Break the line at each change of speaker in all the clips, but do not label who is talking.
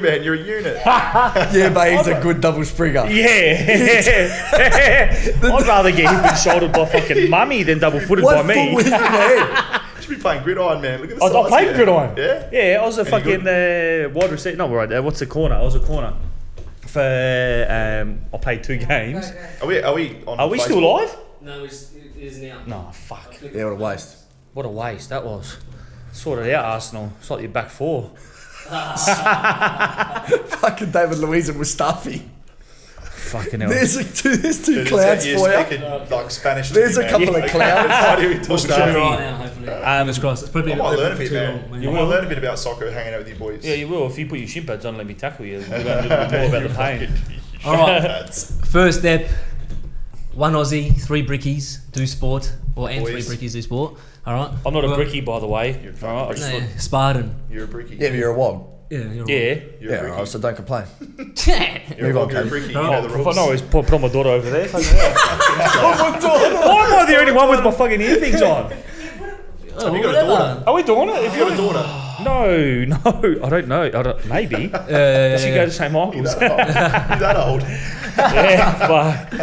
man. You're a unit.
Yeah, but he's a good double springer.
Yeah. I'd rather get hip and shouldered by fucking mummy than double footed by me.
You should be playing gridiron, man. Look at the size.
I played gridiron.
Yeah?
Yeah, I was a fucking wide receiver. No, right. What's the corner? I was a corner. For I played 2 games.
Are we on
Are we
Facebook?
still live?
No, it is now.
No, fuck.
Yeah, what a waste.
What a waste that was. Sorted out, Arsenal. It's like your back 4.
Fucking David Luiz and Mustafi.
Fucking hell.
There's two
Dude,
clouds
you're
for you.
speaking like Spanish. to
There's
me,
a
man.
couple of clouds.
What are we talking
Should be
about?
right now, hopefully.
Fingers
crossed. It's probably
I might learn a bit,
too
man.
long,
I might learn a bit about soccer hanging out with you boys.
Yeah, you will. If you put your shin pads on, let me tackle you. We'll learn a little bit more about the pain.
All right. First step: 1 Aussie, 3 Brickies, do sport, and 3
Boys.
Brickies do sport. All right.
I'm not a brickie, by the way. All right, I just
No, Spartan.
You're a bricky.
Yeah, but you're a wob.
Yeah. You're
yeah.
You're
Yeah,
a
alright,
bricky.
so don't complain.
You're a
Move on,
bricky. You're a
Kate.
bricky. You
Oh,
know the
I
rules.
always put my daughter over there. Why am I the only one with my fucking ear things on?
Have you got a daughter?
Are we doing it?
Have you got a daughter?
No, I don't know. Maybe. Does she go to St. Michael's?
You're that old.
Yeah, but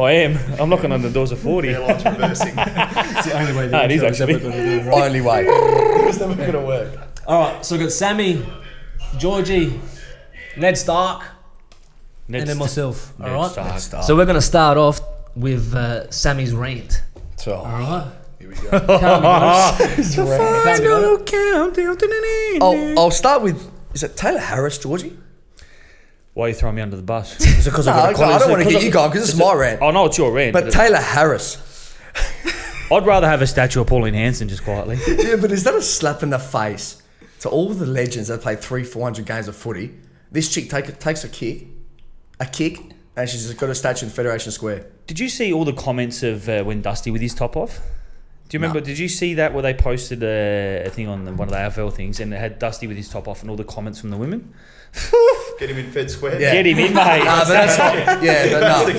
I am. I'm knocking on the doors of 40.
Airline's reversing.
It's the only way
It is actually.
Only way. It's never going to work.
All right. So we've got Sammy, Georgie, Ned Stark, and then myself. All right.
Stark.
So we're going to start off with Sammy's rant.
So,
All right.
Here we go.
I'll start with, is it Taylor Harris, Georgie?
Why are you throwing me under the bus? Is it because
No, I don't want to get you going because it's my rant.
I know it's your rant.
But Taylor Harris.
I'd rather have a statue of Pauline Hanson just quietly.
Yeah, but is that a slap in the face to all the legends that played 300-400 games of footy? This chick takes a kick, and she's got a statue in Federation Square.
Did you see all the comments of when Dusty with his top off? Do you remember?
No.
Did you see that where they posted a thing on one of the AFL things and it had Dusty with his top off and all the comments from the women?
Get him in Fed Square.
Yeah.
Get him in, mate.
Nah, but that's not. Yeah, but no.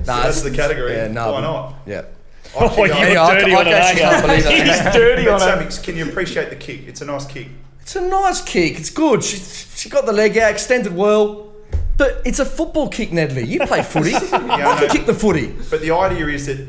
That's the category.
Yeah, no.
Why not?
Yeah.
Oh, you
Anyway,
were
I
dirty on it,
actually can't believe
aren't you?
that.
He's dirty
But
on it.
Sammy, can you appreciate the kick? It's a nice kick.
It's a nice kick. It's good. She got the leg out, extended well. But it's a football kick, Nedley. You play footy. I
I
can
know.
kick the footy.
But the idea is that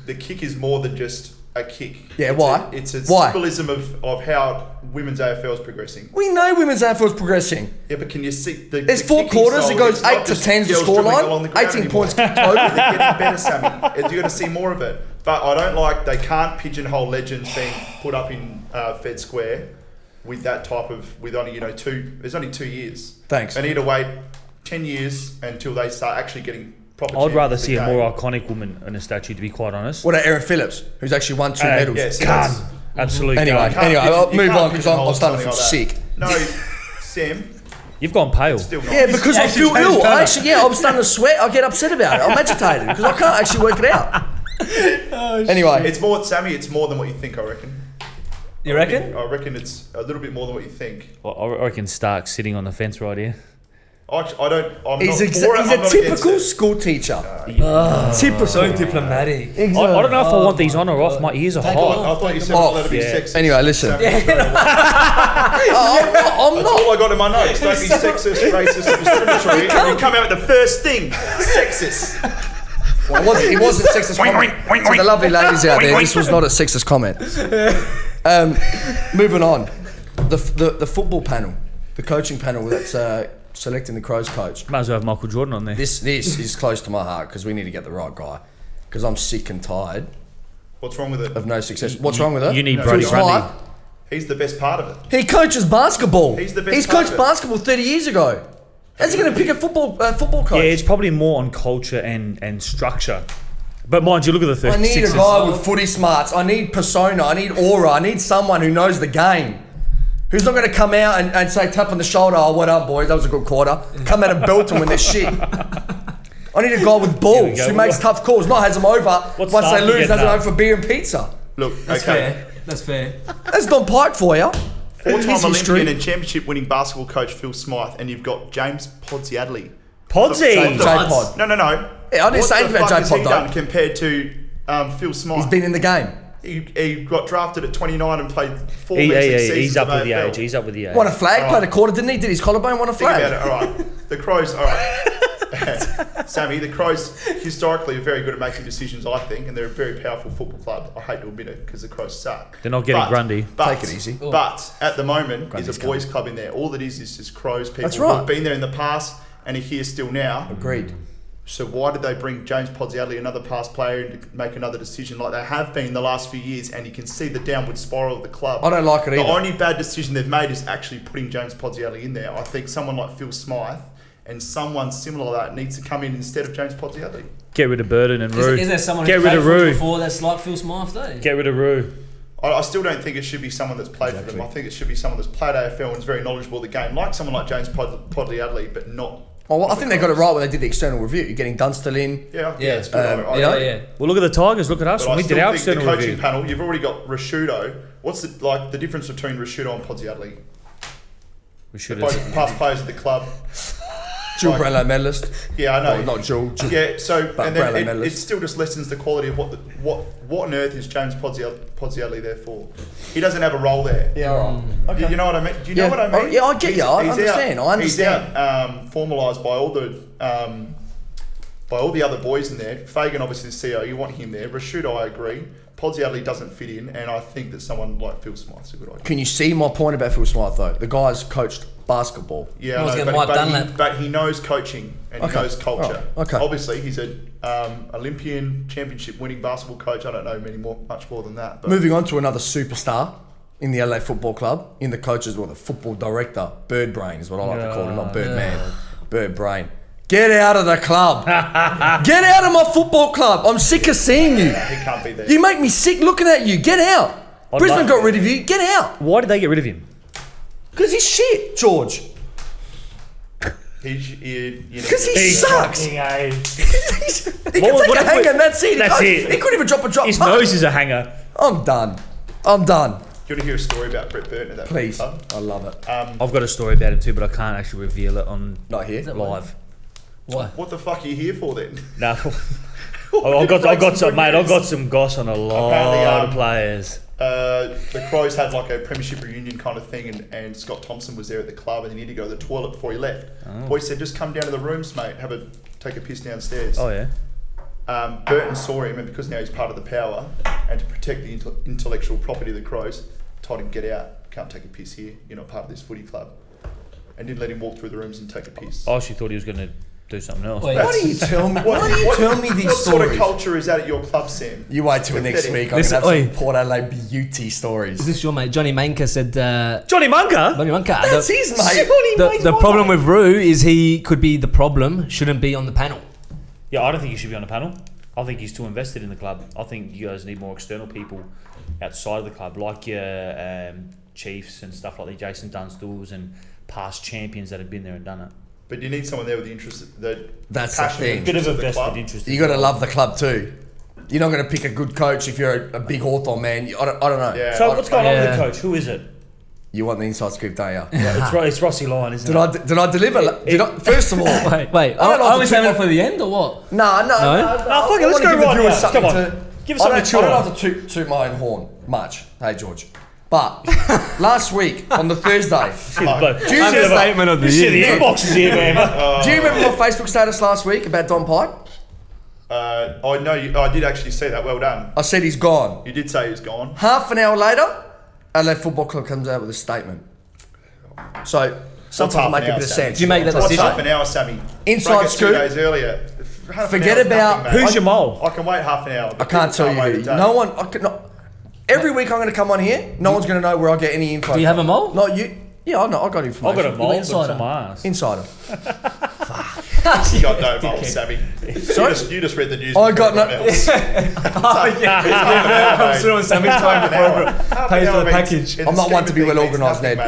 the kick is more than just a kick.
Yeah,
It's
why?
It's a
Why?
symbolism of how women's AFL is progressing.
We know women's AFL is progressing.
Yeah, but can you see the
There's
the
4
kicking
quarters.
style,
It goes
it's not
8 to
just
10 's the
girls dribbling along
scoreline.
the ground
18
anymore.
points total.
They're getting better, Sammy. You're going to see more of it. But I don't like, they can't pigeonhole legends being put up in Fed Square with that type of, with only, there's only 2 years.
Thanks.
They need to wait 10 years until they start actually getting proper
I'd rather
champions
see
of
a
the
more
game.
iconic woman in a statue, to be quite honest.
What about Erin Phillips, who's actually won 2 medals?
Yeah, see,
Gun.
that's-
Absolute
Anyway,
gun.
can't
I'll
pigeon-
move
you can't
on because I'm
pigeonhole
starting to feel
something
sick.
like that. No, Sam,
You've gone pale.
still not.
Yeah, because I feel
changed
ill.
colour.
I'm starting to sweat. I get upset about it. I'm agitated because I can't actually work it out. Anyway,
It's more, Sammy, it's more than what you think, I reckon.
You reckon?
I reckon it's a little bit more than what you think.
I reckon Stark's sitting on the fence right here.
I'm
he's
not for it, I'm
a
not
typical
against it.
school teacher.
Typical. So diplomatic.
I don't know if I want these on or off. My ears are
I
hot.
thought you said
Oh,
let it be
yeah.
sexist.
Anyway, listen.
Sammy,
I'm
That's
not.
all I got in my notes. Don't be sexist, racist, or discriminatory. And you come out with the first thing. Sexist.
Well, it wasn't sexist comment. To the lovely ladies out there, this was not a sexist comment. Moving on. The football panel, the coaching panel that's selecting the Crows coach.
Might as well have Michael Jordan on there.
This is close to my heart because we need to get the right guy. Because I'm sick and tired
What's wrong with it?
of no success. What's wrong with it?
You need
No,
Brody
Phil's
Grundy.
hype.
He's the best part of it.
He coaches basketball.
He's the best
He's
part
coached
of it.
basketball 30 years ago. How's he going to pick a football coach?
Yeah, it's probably more on culture and structure. But mind you, look at the
I need
36ers.
a guy with footy smarts. I need persona. I need aura. I need someone who knows the game. Who's not going to come out and say, tap on the shoulder, oh, what up, boys? That was a good quarter. Come out and belt them when they're shit. I need a guy with balls
go.
who makes tough calls, not has them over.
What
Once
start
they
you
lose,
getting
has them
at?
over for beer and pizza.
Look,
That's
okay.
fair. That's fair.
That's Don Pike for you.
Four-time
His history.
Olympian and championship-winning basketball coach Phil Smythe, and you've got James Podsy Adley.
Podsy!
J-Pod.
No.
Yeah, I didn't
What
say
the
anything about
fuck has
J-Pod
he
though.
done compared to Phil Smythe?
He's been in the game.
He got drafted at 29 and played 4 measly seasons
he's up
of
with the
AFL.
age. He's up with the age.
Won a flag, played a quarter, didn't he? Did his collarbone won a
Think
flag?
about it. All right. The Crows, all right. Sammy, the Crows historically are very good at making decisions, I think, and they're a very powerful football club. I hate to admit it because the Crows suck.
They're not getting Grundy.
But,
Take it easy.
But at the moment,
Grundy's
there's a boys' club in there. All it is just Crows people
That's
who
right.
have been there in the past and are here still now.
Agreed.
So why did they bring James Podsiadly, another past player, in to make another decision like they have been the last few years? And you can see the downward spiral of the club.
I don't like it
The
either.
only bad decision they've made is actually putting James Podsiadly in there. I think someone like Phil Smythe and someone similar to that needs to come in instead of James Podsiadly.
Get rid of Burden and Roo.
Is there someone
Get
who's
rid
played
of
for him
Roo.
before that's like Phil Smythe though?
Get rid of Roo.
I still don't think it should be someone that's played for them. I think it should be someone that's played AFL and is very knowledgeable of the game, like someone like James Podsiadly, but not.
Oh, well, I think they got it right when they did the external review. You're getting Dunstall in.
Yeah,
Yeah,
it's good. I
yeah,
agree.
yeah.
Well, look at the Tigers. Look at us
But
when
I
we
still
did our
think the
external
coaching
review.
panel, you've already got Rashudo. What's the difference between Rashudo and Podsiadly?
We should
Both
have.
past players of the club.
Dual
Like-
Brownlow medalist.
Yeah, I know.
Oh, not dual.
Yeah, so
But
and then
Brownlow
it
medalist.
still just lessens the quality of what on earth is James Podsiadly there for? He doesn't have a role there.
Yeah, all right.
You know what I mean? Do you know what I mean?
Oh, yeah, I get you. I
He's
understand.
Out,
I understand.
He's out formalised by all the other boys in there. Fagan, obviously the CEO, you want him there. Rashudo, I agree. Podsiadly doesn't fit in, and I think that someone like Phil Smythe's a good idea.
Can you see my point about Phil Smythe though? The guy's coached basketball.
Yeah,
I was
I know,
getting Mike Dunlap.
but he knows coaching and he
Okay.
knows culture.
Oh, okay.
Obviously, he's an Olympian, championship-winning basketball coach. I don't know much more than that. But
Moving on to another superstar in the LA Football Club, in the coaches or the football director, Bird Brain is what I like to call him, not Bird Man. Bird Brain. Get out of the club. Get out of my football club. I'm sick of seeing you.
he can't be there.
You make me sick looking at you. Get out. Brisbane got rid of you. Get out.
Why did they get rid of him?
Because he's shit, George.
Because
Because he sucks. he can take
what
a
if
hanger
we-
and that's it.
that's
he,
it.
He couldn't even drop a drop.
His
punt.
nose is a hanger.
I'm done. I'm done.
Do you want to hear a story about Brett Burton at that
Please.
club?
I love it.
I've got a story about him too, but I can't actually reveal it on
Not here.
live.
Why?
What the fuck are you here for then?
No. I got some, mate. I got some goss on a lot
Apparently,
of players.
The Crows had like a premiership reunion kind of thing, and Scott Thompson was there at the club, and he needed to go to the toilet before he left. Boy said, "Just come down to the rooms, mate. Take a piss downstairs."
Oh yeah.
Burton saw him, and because now he's part of the power, and to protect the intellectual property of the Crows, told him, "Get out. Can't take a piss here. You're not part of this footy club," and didn't let him walk through the rooms and take a piss.
I actually thought he was going to do something else.
Wait.
Why do you tell me? Why do you tell me these
What sort of
stories?
culture is that at your club, Sam?
You wait till next
Pathetic.
week. I'm going
Listen,
to have
oi.
some Port Adelaide beauty stories.
Is this your mate? Johnny Manka said.
Johnny Munker.
Johnny Manka.
That's his mate.
The problem with Roo is he could be the problem. Shouldn't be on the panel.
Yeah, I don't think he should be on the panel. I think he's too invested in the club. I think you guys need more external people outside of the club, like your Chiefs and stuff like the Jason Dunstalls and past champions that have been there and done it.
But you need someone there with the interest,
That's the
passion,
thing.
A bit of
interest
a
of the
vested
club.
interest.
You got to love the club too. You're not going to pick a good coach if you're a big Hawthorn man. I don't know.
Yeah.
So what's going on with
Yeah.
the coach? Who is it?
You want the inside scoop, don't you?
It's Rossi Lyon, isn't it?
Did I deliver? First of all,
Wait.
I don't
Are
like
we
to
saving
toot
it for the end or what?
No.
No, fuck it,
I
let's
wanna
go
give the
right
viewers
now.
something
Come on.
to-
Give us something to chew
I don't
on.
have to toot my own horn much. Hey, George. But last week on the Thursday,
Do you
Understatement of the
see the
year.
inboxes here, man?
do you remember my Facebook status last week about Don Pike?
I know. I did actually see that. Well done.
I said he's gone.
You did say he was gone.
Half an hour later, LA Football Club comes out with a statement. So sometimes
half
I make
an
a
hour,
bit of
Sammy?
sense.
Did you make that
What's
decision?
half an hour, Sammy?
Inside
Break it
scoop.
2 days earlier. Half an
Forget
hour's
about-
nothing, mate.
Who's your mole?
I can wait half an hour.
I can't tell you
wait
who.
a day.
No one. I could not. Every week I'm going to come on here. No one's going to know where I get any info.
Do you have a mole?
Not you. Yeah, I know. I got information.
I've got a mole, but it's
insider.
on my ass.
Insider.
You got no mole, Sammy.
Sorry?
You just read the news.
I got no-
Comes through on Sammy's time before pays for the package.
I'm not one to be well organised, Ned.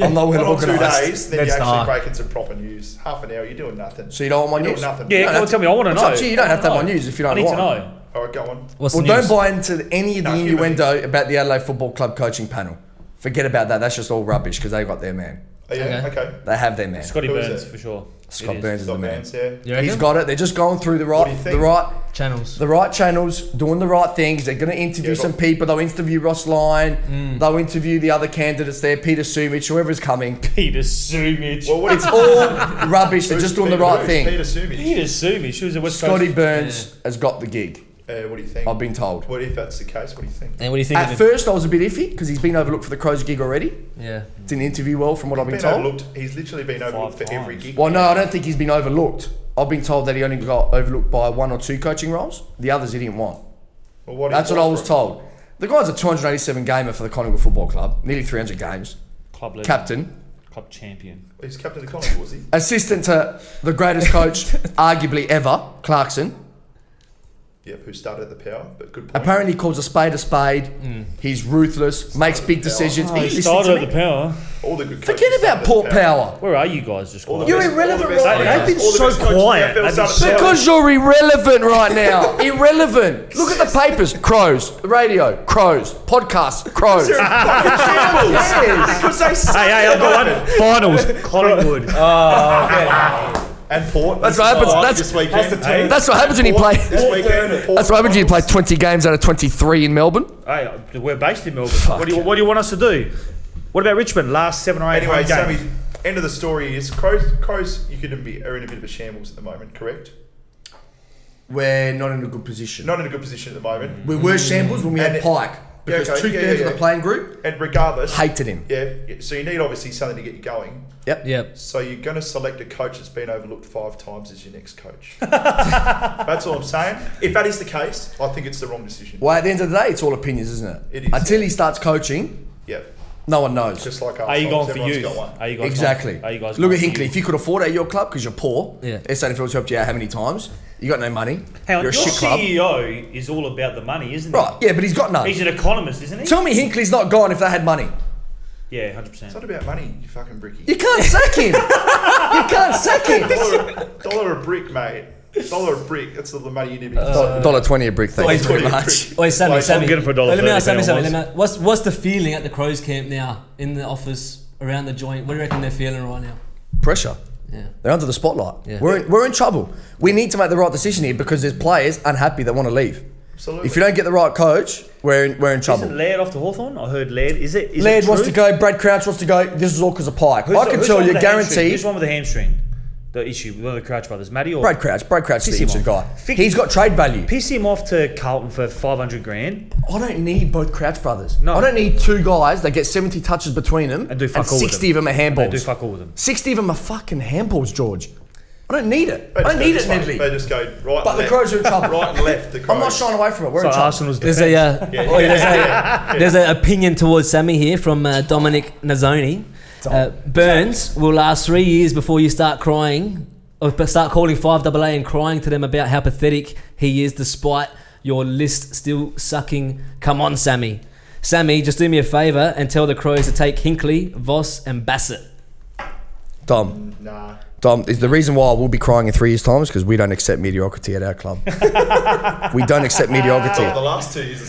I'm not well
Well, 2
organised.
days, then
Ned's
you actually
dark.
break into some proper news. Half an hour, you're doing nothing.
So you don't want my
You're
news?
doing nothing.
Yeah,
You don't
come on,
have
tell me. I want to
It's
know.
up to you. You don't have to have my news if you
I
don't
need
want.
to know.
All right, go on.
What's
Well,
the
don't
news?
buy into any of the
No,
innuendo about the Adelaide Football Club coaching panel. Forget about that. That's just all rubbish because they got their man.
Oh, yeah, okay.
They have their man.
Scotty
Who is
Burns
it?
for sure.
Scott
It is.
Burns is the
Scott
man.
Burns, yeah.
You reckon?
He's got it. They're just going through the
What do
right,
you think?
the right,
Channels.
the right channels, doing the right things. They're going to interview
Yeah,
some
but-
people. They'll interview Ross Lyon. They'll interview the other candidates there, Peter Sumich, whoever's coming.
Peter Sumich.
Well, what
It's all rubbish. They're just doing the right thing.
Peter Sumich.
Peter Sumich. She was a West
Scotty
Coast.
Burns has got the gig.
What do you think?
I've been told.
What if that's the case? What do you think?
And what do you think?
At first, I was a bit iffy because he's been overlooked for the Crows gig already.
Yeah.
Didn't interview well, from what I've been told.
Overlooked. He's literally been overlooked for every
times.
gig.
Well, no, I don't think he's been overlooked. I've been told that he only got overlooked by 1 or 2 coaching roles. The others he didn't want.
Well, what
That's what I was told. The guy's a 287 gamer for the Collingwood Football Club, nearly 300 games.
Club legend.
Captain,
Club champion.
He's captain of Collingwood, was he?
assistant to the greatest coach arguably ever, Clarkson.
Yep, who started at the Power, but good point.
Apparently calls a spade a spade. He's ruthless, makes big decisions.
Oh,
He
he
listens
started
to
at
me.
the Power.
All the good coaches
Forget about
started
Port
at the
Power.
Where are you guys? Just
All the
quiet?
You're
best-
irrelevant
all the best
right
coaches-
now.
They've been
all the
so
best coaches in
quiet.
the AFL
They've been
started
so-
at the
Because you're irrelevant right now. Irrelevant. Look at the papers. Crows. The radio. Crows. Podcasts. Crows. Yes.
Because they suck.
Hey, I've got one. Finals. Collingwood.
And Port.
That's what happens.
Like
That's-
this weekend.
That's what happens when you play.
This weekend. Port.
That's what happens when you play 20 games out of 23 in Melbourne.
Hey, we're based in Melbourne. What do you want us to do? What about Richmond? Last 7 or 8
Anyway,
home
Sammy,
games.
end of the story is Crows you could are in a bit of a shambles at the moment, correct?
We're not in a good position.
Not in a good position at the moment.
We were shambles when we had
And-
Pike. Because
okay,
2/3
yeah.
of the playing group
And regardless,
hated him.
yeah, so you need obviously something to get you going.
Yep.
So you're going to select a coach that's been overlooked 5 times as your next coach. That's all I'm saying. If that is the case, I think it's the wrong decision.
Well, at the end of the day, it's all opinions, isn't it?
It is.
Until he starts coaching,
Yeah,
no one knows.
just like
Are you
Arsenal,
going for
everyone's
youth?
got one.
Are you guys
Exactly.
Going, are you guys
Look
going
at
for
Hinkley.
youth?
If you could afford it at your club because you're poor,
Yeah.
SANFL's helped you out how many times? You got no money.
Hang on,
You're a
your
shit club.
CEO is all about the money, isn't he?
Right, yeah, but he's got none.
He's an economist, isn't he?
Tell me Hinkley's not gone if they had money.
Yeah,
It's
100%.
not about money, you fucking bricky.
You can't sack him. You can't sack him.
Dollar a brick, mate. $1 a brick. That's the money you need to be.
$1.20 a brick, thank you very
$1.20 a
much.
brick.
Wait, Sammy,
Like,
Sammy.
I'm getting for $1.30
Let me ask Sammy,
if
Sammy.
anyone
Let me ask, what's the feeling at the Crows camp now in the office around the joint? What do you reckon they're feeling right now?
Pressure.
Yeah.
They're under the spotlight.
Yeah.
We're in trouble. We need to make the right decision here because there's players unhappy that want to leave.
Absolutely.
If you don't get the right coach, we're in trouble.
Isn't Laird off to Hawthorn? I heard Laird. Is it
Laird wants
true?
to go. Brad Crouch wants to go. This is all because of Pike. I can
Who's
tell
on
you,
with the hamstring?
guaranteed.
Who's one with the hamstring? The issue with one of the Crouch brothers, Matty or
Brad Crouch. Brad Crouch's
Piss
the
him
injured guy.
off.
He's got trade value.
piss him off to Carlton for 500 grand.
I don't need both Crouch brothers.
No.
I don't need 2 guys that get 70 touches between them
And do fuck all with
60 of them are
They do
handballs.
fuck all with them.
60 of them are fucking handballs, George. I don't need it.
They
I don't
just go
need
this
it,
way.
Nedley.
They just go right
But
and
the
left.
Crows are in trouble.
Right and left. The Crows.
I'm not shying away from it. We're
So
in trouble.
Arsenal's
There's
defence.
there's an opinion towards Sammy here from Dominic Nazzoni. Burns will last 3 years before you start crying, or start calling 5AA and crying to them about how pathetic he is, despite your list still sucking. Come on, Sammy. Sammy, just do me a favour and tell the Crows to take Hinkley, Voss, and Bassett.
Dom,
Nah.
is the reason why I will be crying in 3 years' time is because we don't accept mediocrity at our club. We don't accept mediocrity.
The last 2 years, I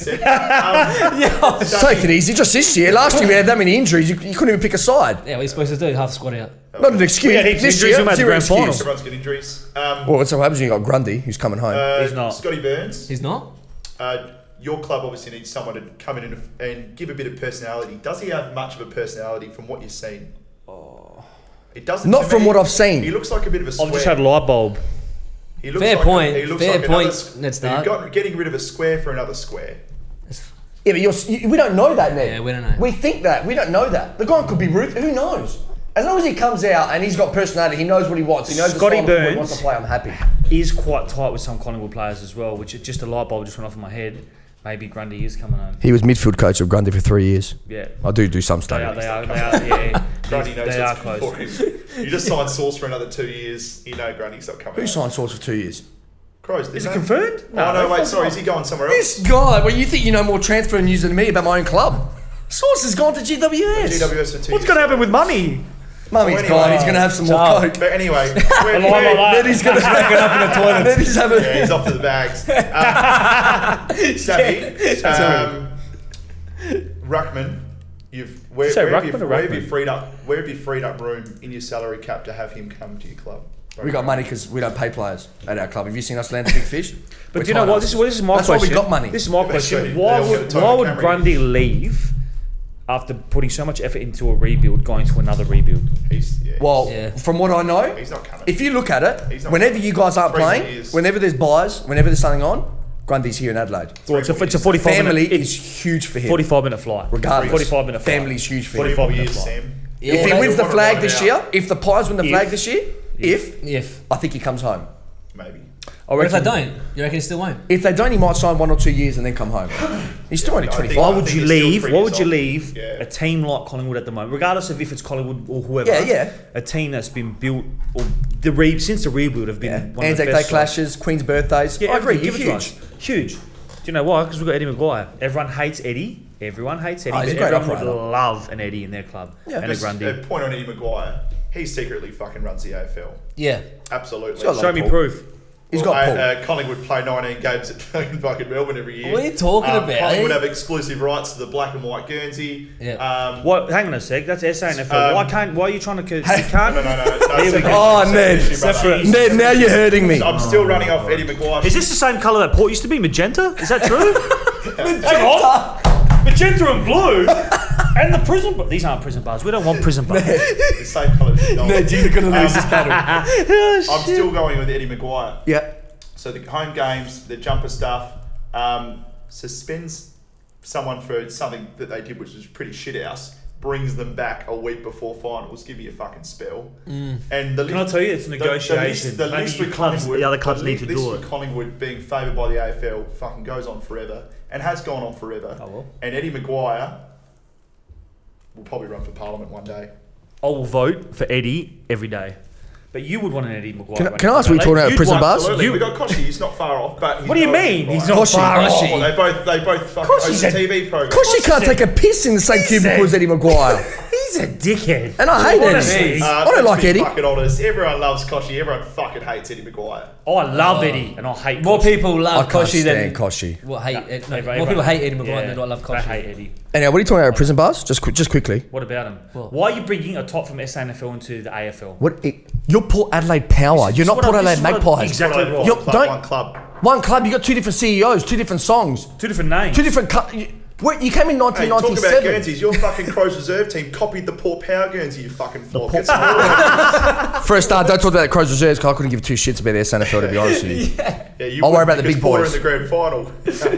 said.
Take it easy. Just this year. Last year we had that many injuries. You couldn't even pick a side.
Yeah, what are you supposed to do? Half squad out.
Not an excuse.
We had heaps of
This
injuries.
year,
We made the
zero
grand final.
excuse.
Everyone's got injuries.
Well, what's what happens when you got Grundy, who's coming home?
He's not.
Scotty Burns.
He's not?
Your club obviously needs someone to come in and give a bit of personality. Does he have much of a personality from what you've seen? It doesn't.
Not
to
from
me.
what I've seen.
He looks like a bit of a square.
I've just had a light bulb.
He looks
Fair
like
point.
He looks
Fair
like
point.
Another,
Let's
you've
start.
got getting rid of a square for another square.
Yeah, but we don't know that, Ned.
Yeah, we don't know.
We think that. We don't know that. The guy could be rude. Who knows? As long as he comes out and he's got personality, he knows what he wants. He knows
Scotty
the style of football he
Burns.
wants to play. I'm happy.
Is quite tight with some Collingwood players as well, which is just a light bulb just went off in my head. Maybe Grundy is coming home.
He was midfield coach of Grundy for 3 years.
Yeah.
I do some
They
study.
are, yeah.
Grundy knows
they are
what's good
close.
for him. You just signed Sauce for another 2 years. You know Grundy's not coming.
Who
out.
signed Swords for 2 years?
Crows,
Is it confirmed?
No, wait, sorry. Is he going somewhere else?
This guy. Well, you think you know more transfer news than me about my own club? Source has gone to GWS.
GWS for 2 years.
What's going to happen with money?
Mummy's
Well,
gone.
anyway,
He's going to have some more
ciao.
coke.
But anyway,
Then he's going to
Backing up in the toilet.
Then he's having.
yeah, he's off to the bags. Sammy, Ruckman, Where
Say
have
ruckman or
you
ruckman?
where have you freed up room in your salary cap to have him come to your club?
We got money because we don't pay players at our club. Have you seen us land a big fish?
But
We're
do you know
tying
what?
us.
This is my
That's why
question.
we got money.
This is my question.
They
Why
all
would
get a Total Camry.
Grundy leave after putting so much effort into a rebuild, going to another rebuild?
From what I know,
he's not coming.
if you look at it,
He's not
whenever
coming.
you guys aren't
3
playing,
years.
whenever there's buys, whenever there's something on, Grundy's here in Adelaide.
Well, it's a 45
Family
minute,
is huge for him.
45-minute flight.
Regardless.
45-minute flight.
Family's huge for him.
45
years,
minute flight.
Sam.
Yeah,
If he
they-
wins the
wanna
flag
run
this
it
year,
out.
if the Pies win the
If-
flag this year, if
If.
I think he comes home.
Maybe.
Or if they don't, you reckon he still won't?
If they don't, he might sign 1 or 2 years and then come home. He's still only
I think-
25.
Why
I
would
think
you
he's still
leave?
3
Why
years
would you
old.
leave
Yeah.
a team like Collingwood at the moment, regardless of if it's Collingwood or whoever?
Yeah.
A team that's been built, or since the rebuild, have been one of the
Anzac Day
best.
clashes, Queen's birthdays.
Yeah,
I agree.
give
He's
it to
huge.
us. Huge. Do you know why? Because we've got Eddie Maguire. Everyone hates Eddie. Everyone hates Eddie.
Oh, he's
but
a great
everyone would
operator.
love an Eddie in their club.
Yeah.
And a
Just
Grundy.
a point on Eddie Maguire. He secretly fucking runs the AFL.
Yeah.
Absolutely.
got a lot
Show me
Paul.
proof.
He's got Paul.
Collingwood play 19 games at fucking Melbourne every year.
What are you talking about?
Collingwood have exclusive rights to the black and white Guernsey.
Yeah.
What? Hang on a sec. That's SANFL. Why are you trying to? You can't.
No.
Here we go.
Oh, Ned.
Separate.
Ned, now you're hurting me.
I'm still running off Eddie Maguire.
Is this the same colour that Port used to be? Magenta? Is that true? Hang on. Magenta and blue. And the prison. These aren't prison bars. We don't want prison bars.
the same colour?
Ned, you're going to lose this battle.
I'm still going with Eddie Maguire.
Yeah.
So the home games, the jumper stuff, suspends someone for something that they did, which was pretty shit house, brings them back a week before finals, give you a fucking spell. And the
Can I tell you, it's negotiation.
The
Maybe
list
you
with
clubs-
Collingwood,
the other clubs need to
list
do
with
it.
Collingwood being favoured by the AFL fucking goes on forever and has gone on forever.
Oh, well.
And Eddie Maguire will probably run for Parliament one day.
I will vote for Eddie every day. But you would want an Eddie Maguire.
Can I ask what you're talking about,
You'd
prison
want-
bars?
Absolutely.
You-
We got Koshi. He's not far off, but
What do you mean? He's not
Koshi.
far off.
Well, they both fucking
Koshi's
host a
a-
TV program.
Because she can't take a piss in the same cubicle as Eddie Maguire.
He's a dickhead.
And I hate
Honestly.
Eddie. I don't like Eddie.
Fucking honest. Everyone loves Koshi. Everyone fucking hates Eddie Maguire.
Oh, I love Eddie, and I hate
More
Koshi.
people
I
love
can't
Koshi than
stand Koshi.
what hate. No,
Everyone-
more people hate Eddie Maguire
yeah,
than I love
I
Koshi.
hate Eddie.
Anyhow, what are you talking about, prison bars? Just quickly.
What about him?
What?
Why are you bringing a top from SANFL into the AFL?
You're Port Adelaide Power. You're not Port Adelaide Magpies.
Exactly right.
You're- don't-
One club.
One club, you got 2 different CEOs, 2 different songs,
Two different names.
2 different... You came in
Hey, talk about
1997.
Guernseys. Your fucking Crows reserve team copied the Port Power Guernsey, you fucking flog. Get some more.
For a start, don't talk about the Crows reserves because I couldn't give 2 shits about the SNFL, to be honest with you.
Yeah, you
I'll worry
wouldn't
about the
because
big
Port are
boys.
in the grand final.